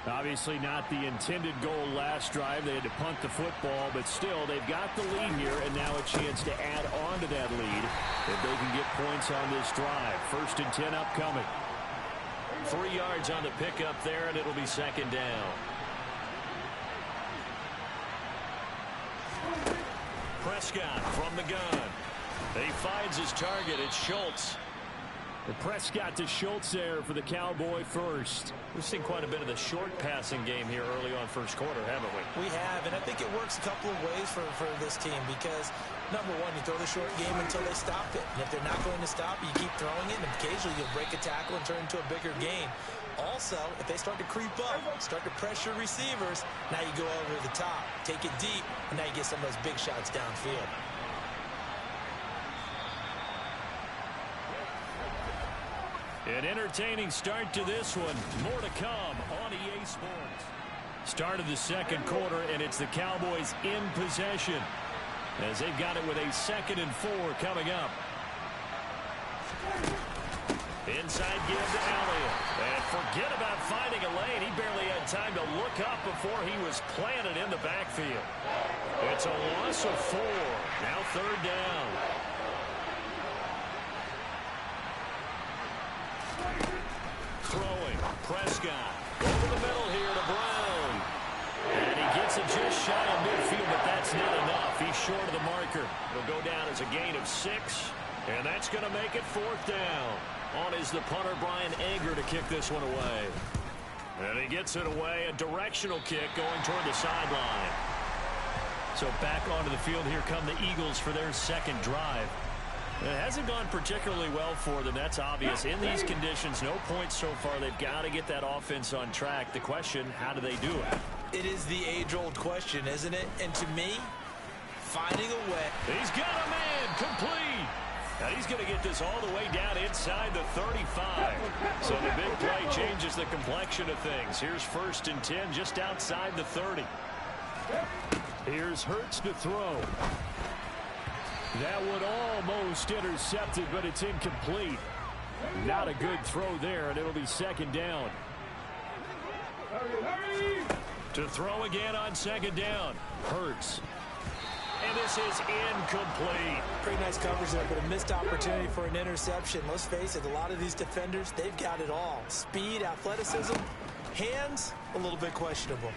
Obviously not the intended goal last drive. They had to punt the football, but still they've got the lead here and now a chance to add on to that lead if they can get points on this drive. 1st and 10 upcoming. 3 yards on the pickup there, and it'll be second down. Prescott from the gun. He finds his target. It's Schultz. The Prescott to Schultz there for the Cowboy first. We've seen quite a bit of the short passing game here early on first quarter, haven't we? We have, and I think it works a couple of ways for this team because, number one, you throw the short game until they stop it. And if they're not going to stop it, you keep throwing it, and occasionally you'll break a tackle and turn into a bigger gain. Also, if they start to creep up, start to pressure receivers, now you go over the top, take it deep, and now you get some of those big shots downfield. An entertaining start to this one. More to come on EA Sports. Start of the second quarter, and it's the Cowboys in possession as they've got it with a 2nd and 4 coming up. Inside give to Elliott. And forget about finding a lane. He barely had time to look up before he was planted in the backfield. It's a loss of 4. Now 3rd down. Throwing, Prescott. Over the middle here to Brown. And he gets it just shy of midfield, but that's not enough. He's short of the marker. It'll go down as a gain of 6, and that's going to make it 4th down. On is the punter, Brian Anger, to kick this one away. And he gets it away, a directional kick going toward the sideline. So back onto the field, here come the Eagles for their second drive. It hasn't gone particularly well for them. That's obvious. In these conditions, no points so far. They've got to get that offense on track. The question, how do they do it? It is the age-old question, isn't it? And to me, finding a way. He's got a man complete. Now he's going to get this all the way down inside the 35. So the big play changes the complexion of things. Here's 1st and 10 just outside the 30. Here's Hurts to throw. That one almost intercepted, but it's incomplete. Not a good throw there, and it'll be 2nd down. To throw again on 2nd down. Hurts. And this is incomplete. Pretty nice coverage there, but a missed opportunity for an interception. Let's face it, a lot of these defenders, they've got it all. Speed, athleticism, hands, a little bit questionable.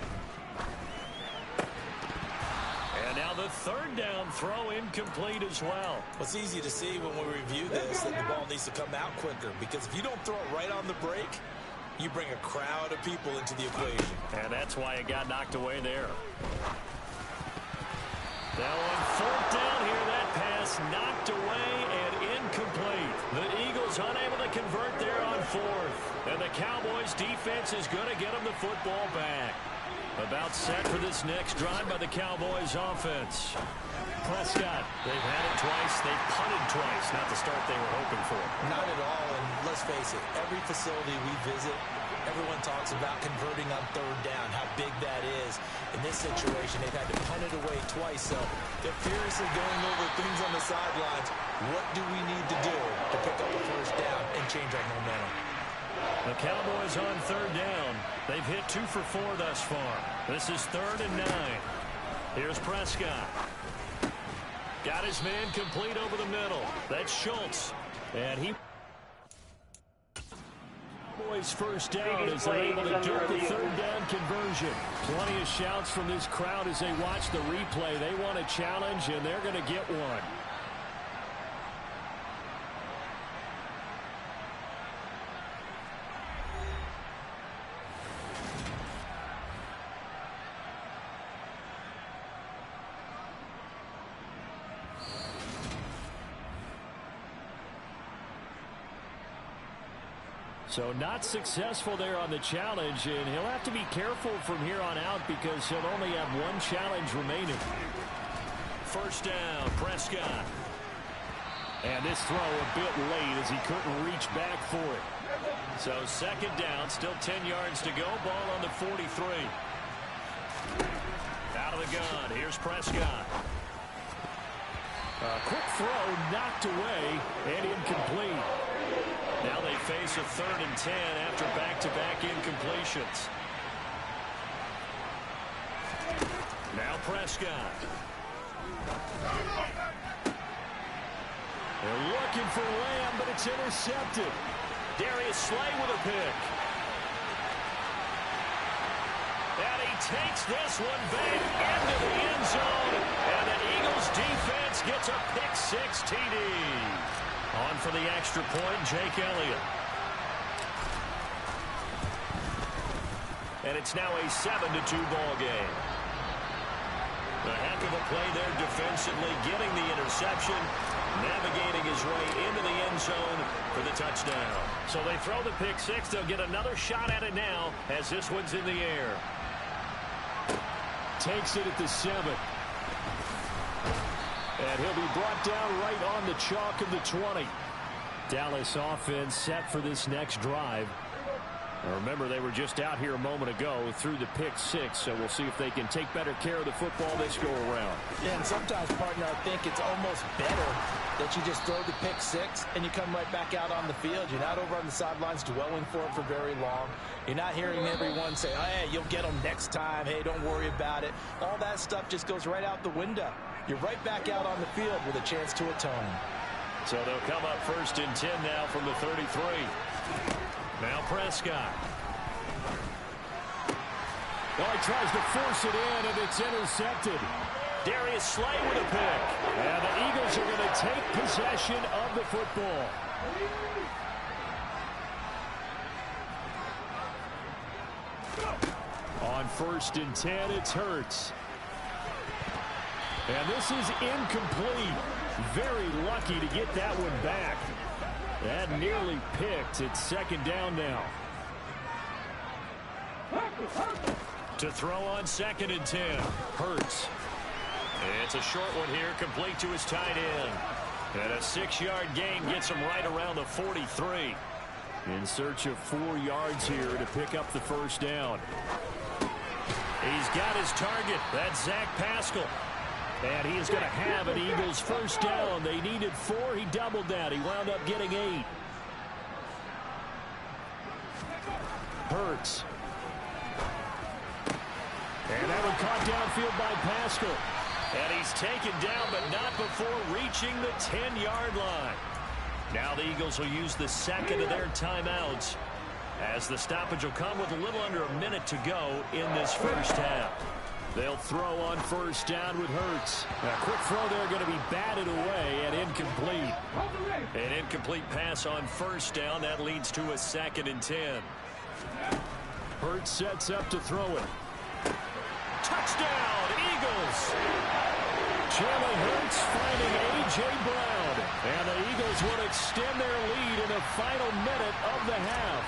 And now the 3rd down throw incomplete as well. Well, it's easy to see when we review this that the ball needs to come out quicker because if you don't throw it right on the break, you bring a crowd of people into the equation. And that's why it got knocked away there. That one 4th down here. That pass knocked away and incomplete. The Eagles unable to convert there on 4th. And the Cowboys defense is going to get them the football back. About set for this next drive by the Cowboys offense. Prescott. They've had it twice. They've punted twice. Not the start they were hoping for. Not at all. And let's face it, every facility we visit, everyone talks about converting on third down, how big that is. In this situation, they've had to punt it away twice. So they're furiously going over things on the sidelines. What do we need to do to pick up a first down and change our momentum? The Cowboys on third down. They've hit 2 for 4 thus far. This is 3rd and 9. Here's Prescott. Got his man complete over the middle. That's Schultz. And he... Cowboys first down as they're able to do the third down conversion. Plenty of shouts from this crowd as they watch the replay. They want a challenge, and they're going to get one. So not successful there on the challenge, and he'll have to be careful from here on out because he'll only have one challenge remaining. First down, Prescott. And this throw a bit late as he couldn't reach back for it. So second down, still 10 yards to go. Ball on the 43. Out of the gun, here's Prescott. A quick throw knocked away and incomplete. Now they face a 3rd and 10 after back-to-back incompletions. Now Prescott. They're looking for Lamb, but it's intercepted. Darius Slay with a pick. And he takes this one back into the end zone. And the Eagles defense gets a pick-6 TD. On for the extra point, Jake Elliott. And it's now a 7-2 ball game. A heck of a play there defensively, getting the interception, navigating his way into the end zone for the touchdown. So they throw the pick-6. They'll get another shot at it now as this one's in the air. Takes it at the 7. And he'll be brought down right on the chalk of the 20. Dallas offense set for this next drive. Now remember, they were just out here a moment ago through the pick-6, so we'll see if they can take better care of the football this go-around. Yeah, and sometimes, partner, I think it's almost better that you just throw the pick-6 and you come right back out on the field. You're not over on the sidelines dwelling for it for very long. You're not hearing everyone say, hey, you'll get them next time. Hey, don't worry about it. All that stuff just goes right out the window. You're right back out on the field with a chance to atone. So they'll come up 1st and 10 now from the 33. Now Prescott. Oh, he tries to force it in, and it's intercepted. Darius Slay with a pick. And the Eagles are going to take possession of the football. On 1st and 10, it's Hurts. And this is incomplete. Very lucky to get that one back. That nearly picked. It's 2nd down now. To throw on 2nd and 10. Hurts. It's a short one here, complete to his tight end. And a 6-yard gain gets him right around the 43. In search of 4 yards here to pick up the first down. He's got his target. That's Zach Pascal. And he is going to have an Eagles first down. They needed 4. He doubled that. He wound up getting 8. Hurts. And that one caught downfield by Pascal. And he's taken down, but not before reaching the 10-yard line. Now the Eagles will use the 2nd of their timeouts, as the stoppage will come with a little under a minute to go in this first half. They'll throw on first down with Hurts. A quick throw there going to be batted away and incomplete. An incomplete pass on first down. That leads to a 2nd and 10. Hurts sets up to throw it. Touchdown, Eagles! Jalen Hurts finding A.J. Brown. And the Eagles will extend their lead in the final minute of the half.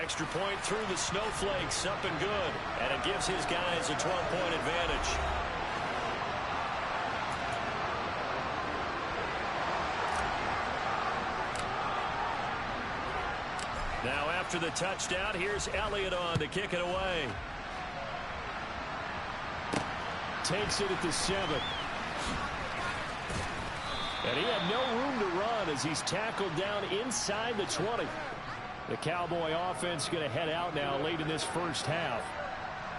extra point through the snowflakes, up and good. And it gives his guys a 12-point advantage. Now after the touchdown, here's Elliott on to kick it away. Takes it at the 7. And he had no room to run as he's tackled down inside the 20. The Cowboy offense going to head out now late in this first half.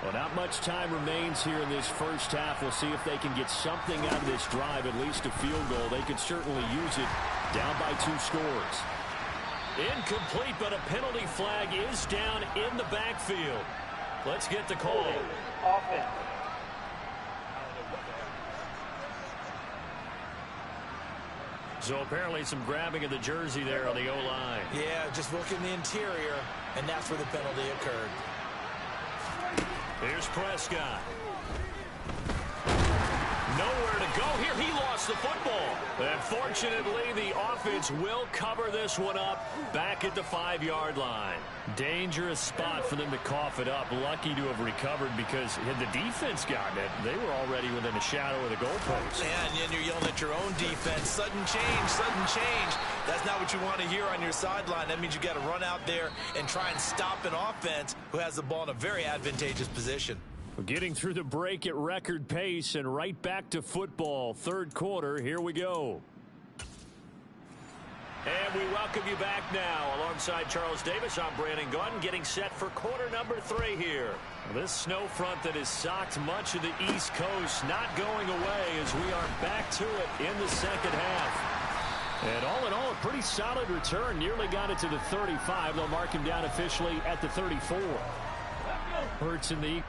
Well, not much time remains here in this first half. We'll see if they can get something out of this drive, at least a field goal. They could certainly use it down by 2 scores. Incomplete, but a penalty flag is down in the backfield. Let's get the call. Offense. So apparently some grabbing of the jersey there on the O-line. Yeah, just look in the interior, and that's where the penalty occurred. Here's Prescott. Nowhere to go here. He lost the football. And fortunately, the offense will cover this one up back at the 5-yard line. Dangerous spot for them to cough it up. Lucky to have recovered because had the defense gotten it, they were already within a shadow of the goalpost. And then you're yelling at your own defense. Sudden change, sudden change. That's not what you want to hear on your sideline. That means you got to run out there and try and stop an offense who has the ball in a very advantageous position. Getting through the break at record pace and right back to football. Third quarter, here we go. And we welcome you back now. Alongside Charles Davis, I'm Brandon Gunn, getting set for quarter number 3 here. This snow front that has socked much of the East Coast not going away as we are back to it in the second half. And all in all, a pretty solid return. Nearly got it to the 35. They'll mark him down officially at the 34. Hurts in the...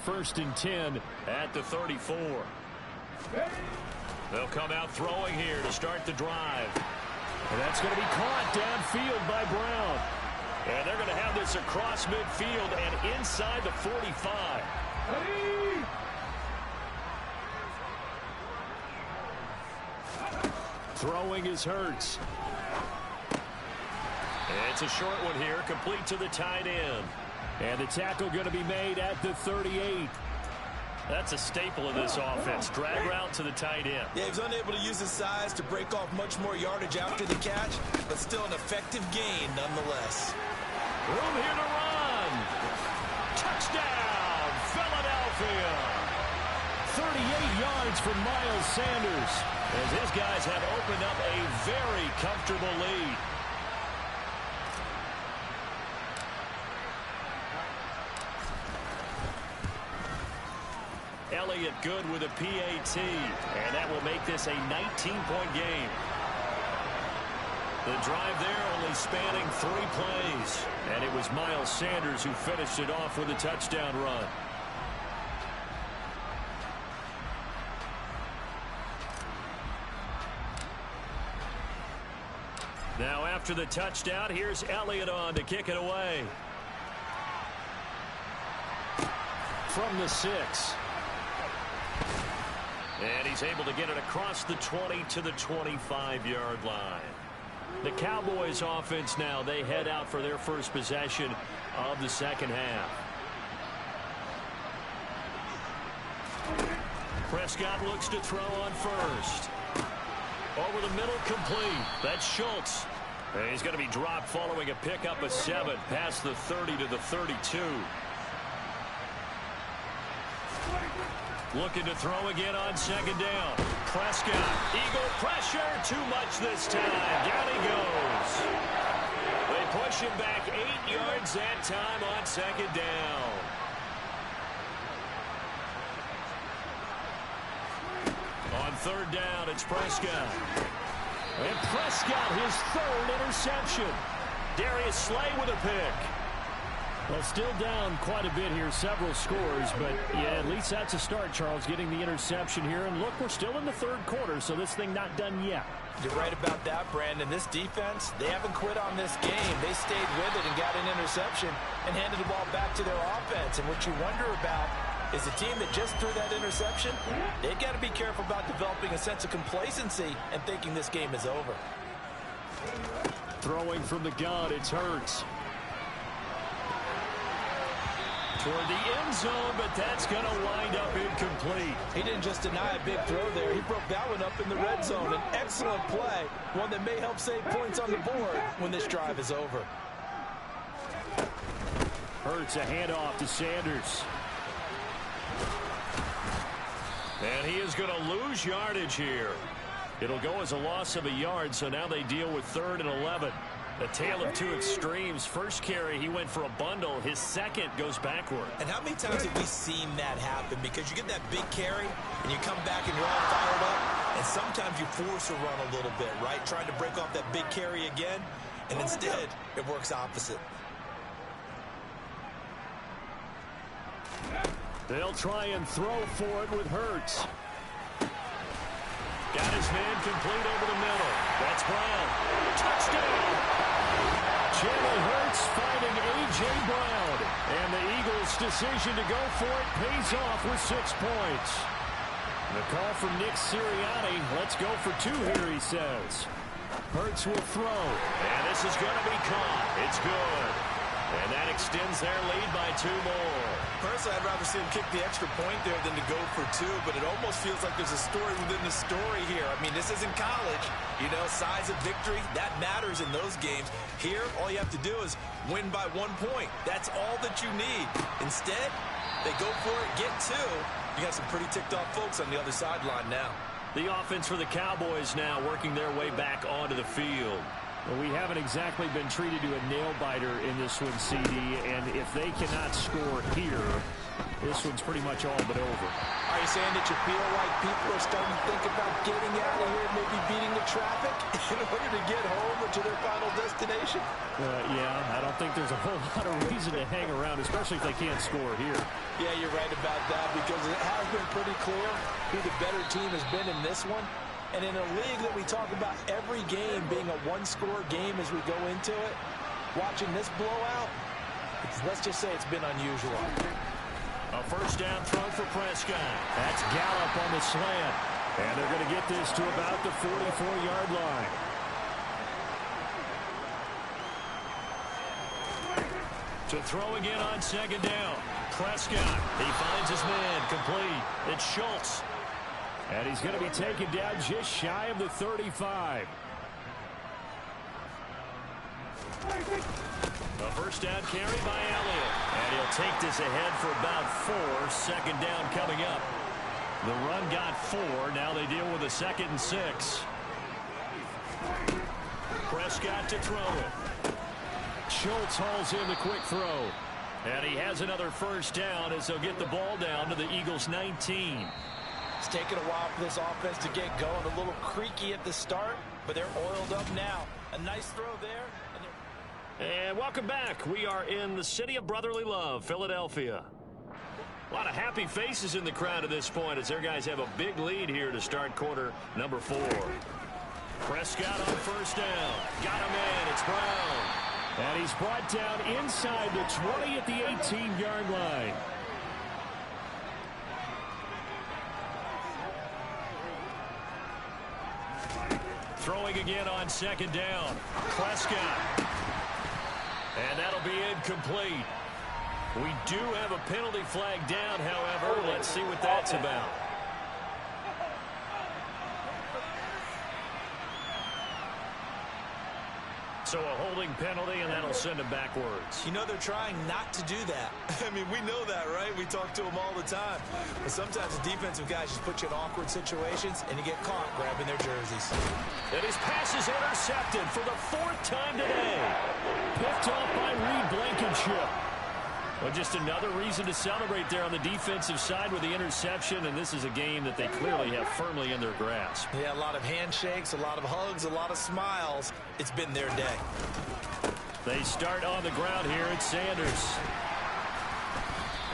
First and 10 at the 34. They'll come out throwing here to start the drive. And that's going to be caught downfield by Brown. And they're going to have this across midfield and inside the 45. Throwing is Hurts. It's a short one here, complete to the tight end. And the tackle going to be made at the 38. That's a staple of this offense. Drag route to the tight end. Yeah, he was unable to use his size to break off much more yardage after the catch, but still an effective gain nonetheless. Room here to run. Touchdown, Philadelphia. 38 yards for Miles Sanders, as his guys have opened up a very comfortable lead. Elliott good with a PAT, and that will make this a 19-point game. The drive there only spanning 3 plays, and it was Miles Sanders who finished it off with a touchdown run. Now after the touchdown, here's Elliott on to kick it away. from the 6. And he's able to get it across the 20 to the 25-yard line. The Cowboys offense now, they head out for their first possession of the second half. Prescott looks to throw on first. Over the middle, complete. That's Schultz. And he's going to be dropped following a pickup of 7 past the 30 to the 32. Looking to throw again on second down. Prescott, eagle pressure, too much this time. Down he goes. They push him back 8 yards that time on second down. On third down, it's Prescott. And Prescott, his third interception. Darius Slay with a pick. Well, still down quite a bit here, several scores, but yeah, at least that's a start, Charles, getting the interception here. And look, we're still in the third quarter, so this thing not done yet. You're right about that, Brandon. This defense, they haven't quit on this game. They stayed with it and got an interception and handed the ball back to their offense. And what you wonder about is the team that just threw that interception, they've got to be careful about developing a sense of complacency and thinking this game is over. Throwing from the gun, it's Hurts. Toward the end zone, but that's going to wind up incomplete. He didn't just deny a big throw there. He broke that one up in the red zone. An excellent play, one that may help save points on the board when this drive is over. Hurts a handoff to Sanders. And he is going to lose yardage here. It'll go as a loss of a yard, so now they deal with 3rd and 11. A tale of two extremes. First carry, he went for a bundle. His second goes backward. And how many times have we seen that happen? Because you get that big carry, and you come back and you're all fired up, and sometimes you force a run a little bit, right? Trying to break off that big carry again, and instead, it works opposite. They'll try and throw for it with Hurts. Got his man complete over the middle. That's Brown. Touchdown! Jalen Hurts finding A.J. Brown. And the Eagles' decision to go for it pays off with 6 points. The call from Nick Sirianni. Let's go for 2 here, he says. Hurts will throw. And this is going to be caught. It's good. And that extends their lead by 2 more. Personally, I'd rather see him kick the extra point there than to go for 2, but it almost feels like there's a story within the story here. I mean, this isn't college. You know, size of victory, that matters in those games. Here, all you have to do is win by 1 point. That's all that you need. Instead, they go for it, get 2. You got some pretty ticked-off folks on the other sideline now. The offense for the Cowboys now working their way back onto the field. Well, we haven't exactly been treated to a nail-biter in this one, CD, and if they cannot score here, this one's pretty much all but over. Are you saying that you feel like people are starting to think about getting out of here, maybe beating the traffic in order to get home or to their final destination? Yeah, I don't think there's a whole lot of reason to hang around, especially if they can't score here. Yeah, you're right about that, because it has been pretty clear who the better team has been in this one. And in a league that we talk about every game being a one-score game as we go into it, watching this blowout, let's just say it's been unusual. A first down throw for Prescott. That's Gallup on the slant. And they're going to get this to about the 44-yard line. To throw again on second down. Prescott, he finds his man, complete. It's Schultz. And he's going to be taken down just shy of the 35. A first down carry by Elliott. And he'll take this ahead for about 4. Second down coming up. The run got 4. Now they deal with a 2nd and 6. Prescott to throw it. Schultz hauls in the quick throw. And he has another first down as they'll get the ball down to the Eagles' 19. It's taken a while for this offense to get going. A little creaky at the start, but they're oiled up now. A nice throw there. And welcome back. We are in the city of brotherly love, Philadelphia. A lot of happy faces in the crowd at this point as their guys have a big lead here to start quarter number 4. Prescott on first down. Got him in. It's Brown. And he's brought down inside the 20 at the 18-yard line. Throwing again on second down. Prescott. And that'll be incomplete. We do have a penalty flag down, however. Let's see what that's about. So a holding penalty, and that'll send him backwards. You know they're trying not to do that. I mean, we know that, right? We talk to them all the time. But sometimes the defensive guys just put you in awkward situations, and you get caught grabbing their jerseys. And his pass is intercepted for the 4th time today. Picked off by Reed Blankenship. Well, just another reason to celebrate there on the defensive side with the interception, and this is a game that they clearly have firmly in their grasp. Yeah, a lot of handshakes, a lot of hugs, a lot of smiles. It's been their day. They start on the ground here at Sanders.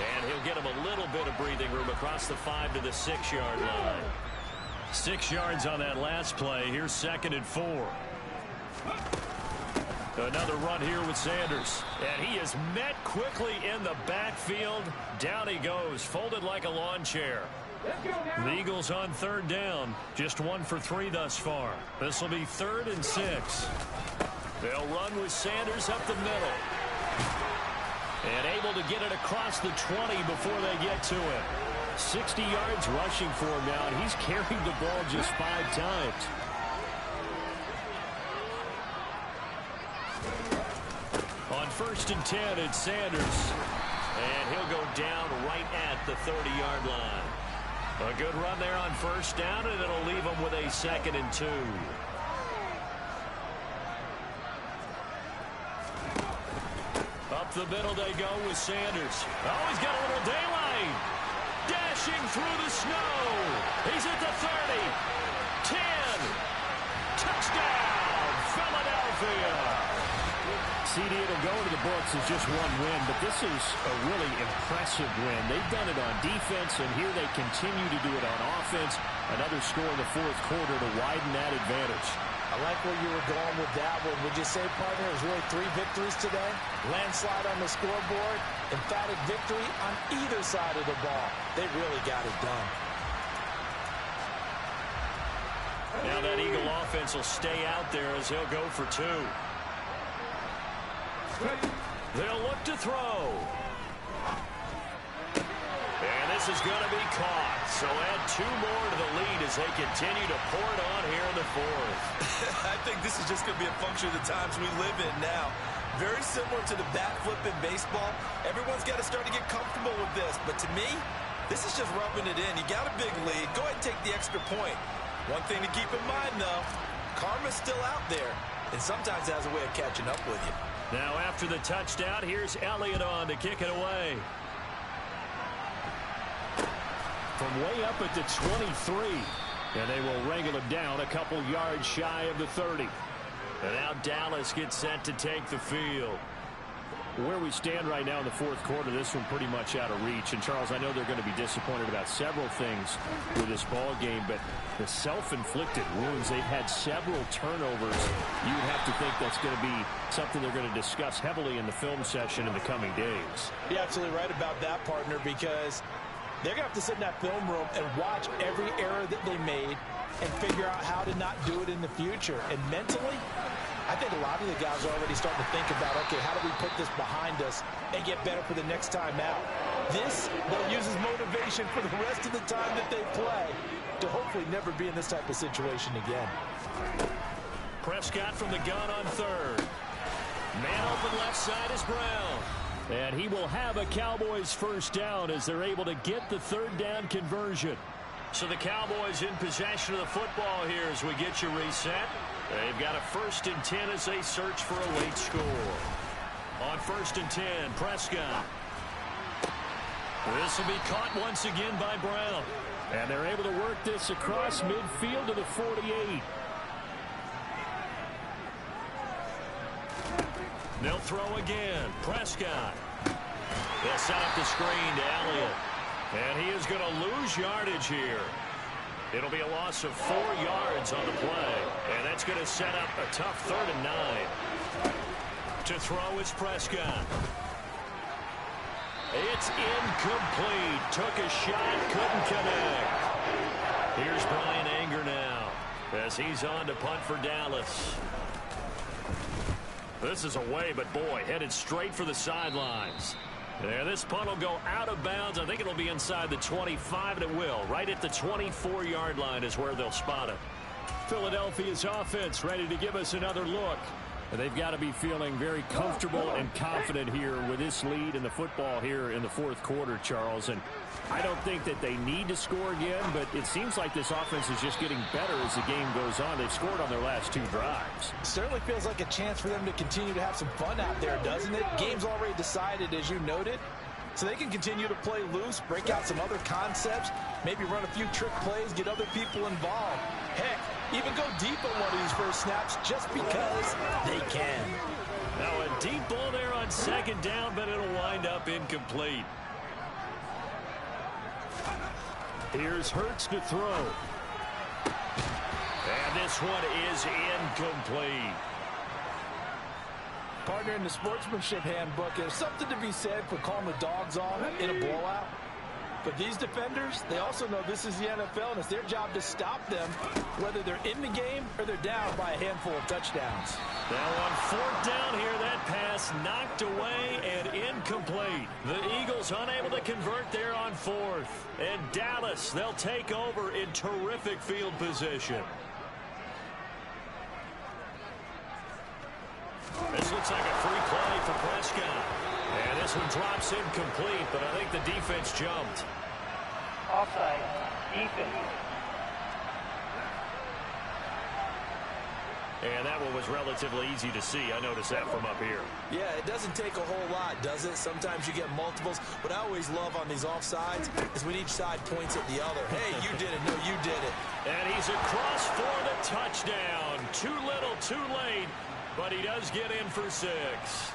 And he'll get him a little bit of breathing room across the 5 to the 6-yard line. 6 yards on that last play. Here's 2nd and 4. Another run here with Sanders. And he is met quickly in the backfield. Down he goes, folded like a lawn chair. The Eagles on 3rd down. Just 1 for 3 thus far. This will be 3rd and 6. They'll run with Sanders up the middle. And able to get it across the 20 before they get to it. 60 yards rushing for him now, and he's carried the ball just 5 times. On 1st and 10, it's Sanders. And he'll go down right at the 30-yard line. A good run there on 1st down, and it'll leave him with a 2nd and 2. Up the middle they go with Sanders. Oh, he's got a little daylight. Dashing through the snow. He's at the 30. 10. Touchdown, Philadelphia. CD, it'll go into the books as just 1 win, but this is a really impressive win. They've done it on defense, and here they continue to do it on offense. Another score in the 4th quarter to widen that advantage. I like where you were going with that one. Would you say, partner, it was really 3 victories today? Landslide on the scoreboard, emphatic victory on either side of the ball. They really got it done. Now that Eagle offense will stay out there as he'll go for 2. They'll look to throw. And this is going to be caught. So add 2 more to the lead as they continue to pour it on here in the 4th. I think this is just going to be a function of the times we live in now. Very similar to the bat flip in baseball. Everyone's got to start to get comfortable with this. But to me, this is just rubbing it in. You got a big lead. Go ahead and take the extra point. One thing to keep in mind, though, karma's still out there. and sometimes it has a way of catching up with you. Now after the touchdown, here's Elliott on to kick it away. From way up at the 23. And they will wrangle him down a couple yards shy of the 30. And now Dallas gets set to take the field. Where we stand right now in the fourth quarter, this one pretty much out of reach. And, Charles, I know they're going to be disappointed about several things with this ball game, but the self-inflicted wounds, they've had several turnovers. You would have to think that's going to be something they're going to discuss heavily in the film session in the coming days. You're absolutely right about that, partner, because they're going to have to sit in that film room and watch every error that they made and figure out how to not do it in the future. And mentally, I think a lot of the guys are already starting to think about, okay, how do we put this behind us and get better for the next time out? This, they'll use as motivation for the rest of the time that they play to hopefully never be in this type of situation again. Prescott from the gun on third. Man open left side is Brown. And he will have a Cowboys first down as they're able to get the third down conversion. So the Cowboys in possession of the football here as we get you reset. They've got a 1st and 10 as they search for a late score. On 1st and 10, Prescott. This will be caught once again by Brown. And they're able to work this across midfield to the 48. They'll throw again. Prescott. They'll set up the screen to Elliott. And he is going to lose yardage here. It'll be a loss of 4 yards on the play. And that's going to set up a tough 3rd and 9. To throw is Prescott. It's incomplete. Took a shot, couldn't connect. Here's Brian Anger now as he's on to punt for Dallas. This is away, but boy, headed straight for the sidelines. And this punt will go out of bounds. I think it'll be inside the 25, and it will. Right at the 24-yard line is where they'll spot it. Philadelphia's offense ready to give us another look. And they've got to be feeling very comfortable and confident here with this lead in the football here in the fourth quarter, Charles. And I don't think that they need to score again, but it seems like this offense is just getting better as the game goes on. They've scored on their last 2 drives. Certainly feels like a chance for them to continue to have some fun out there, doesn't it? Game's already decided, as you noted. So they can continue to play loose, break out some other concepts, maybe run a few trick plays, get other people involved. Heck, even go deep on one of these first snaps just because they can. Now a deep ball there on 2nd down, but it'll wind up incomplete. Here's Hurts to throw. And this one is incomplete. Partner, in the sportsmanship handbook, there's something to be said for calling the dogs off in a blowout. But these defenders, they also know this is the NFL, and it's their job to stop them, whether they're in the game or they're down by a handful of touchdowns. Now on 4th down here, that pass knocked away and incomplete. The Eagles unable to convert there on 4th. And Dallas, they'll take over in terrific field position. This looks like a free play for Prescott. And this one drops incomplete, but I think the defense jumped. Offside. Defense. And that one was relatively easy to see. I noticed that from up here. Yeah, it doesn't take a whole lot, does it? Sometimes you get multiples. What I always love on these offsides is when each side points at the other. Hey, you did it. No, you did it. And he's across for the touchdown. Too little, too late. But he does get in for 6.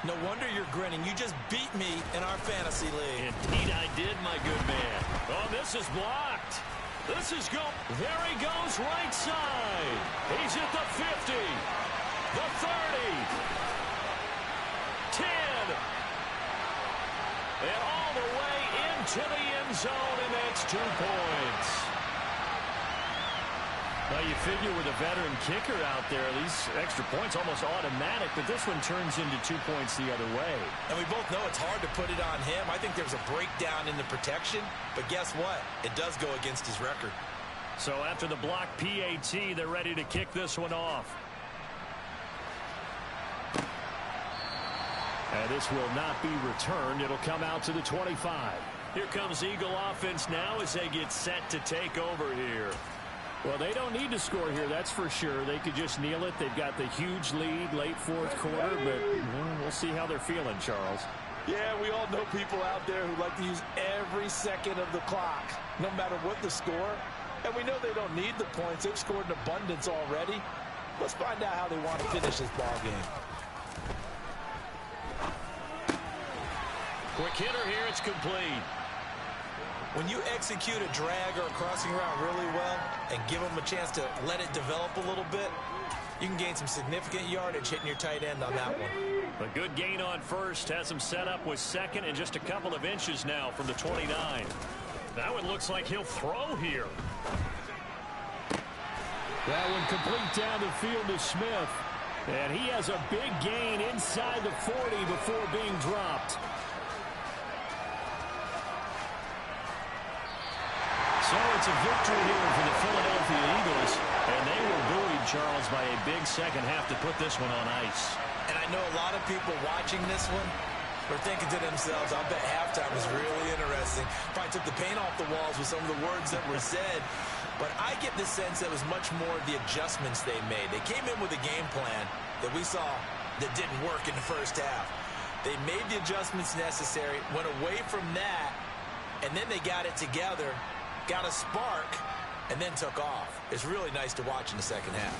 No wonder you're grinning. You just beat me in our fantasy league. Indeed I did, my good man. Oh, this is blocked. This is go. There he goes, right side. He's at the 50. The 30. 10. And all the way into the end zone, and that's 2 points. Well, you figure with a veteran kicker out there, these extra points almost automatic, but this one turns into 2 points the other way. And we both know it's hard to put it on him. I think there's a breakdown in the protection, but guess what? It does go against his record. So after the block PAT, they're ready to kick this one off. And this will not be returned. It'll come out to the 25. Here comes Eagle offense now as they get set to take over here. Well, they don't need to score here, that's for sure. They could just kneel it. They've got the huge lead late fourth quarter, but we'll see how they're feeling, Charles. Yeah, we all know people out there who like to use every second of the clock, no matter what the score. And we know they don't need the points. They've scored in abundance already. Let's find out how they want to finish this ball game. Quick hitter here, it's complete. When you execute a drag or a crossing route really well and give them a chance to let it develop a little bit, you can gain some significant yardage hitting your tight end on that one. A good gain on first, has him set up with second and just a couple of inches now from the 29. That one looks like he'll throw here. That one complete down the field to Smith. And he has a big gain inside the 40 before being dropped. So it's a victory here for the Philadelphia Eagles. And they were buoyed, Charles, by a big second half to put this one on ice. And I know a lot of people watching this one are thinking to themselves, I'll bet halftime was really interesting. Probably took the paint off the walls with some of the words that were said. But I get the sense that was much more the adjustments they made. They came in with a game plan that we saw that didn't work in the first half. They made the adjustments necessary, went away from that, and then they got it together, got a spark, and then took off. It's really nice to watch in the second half.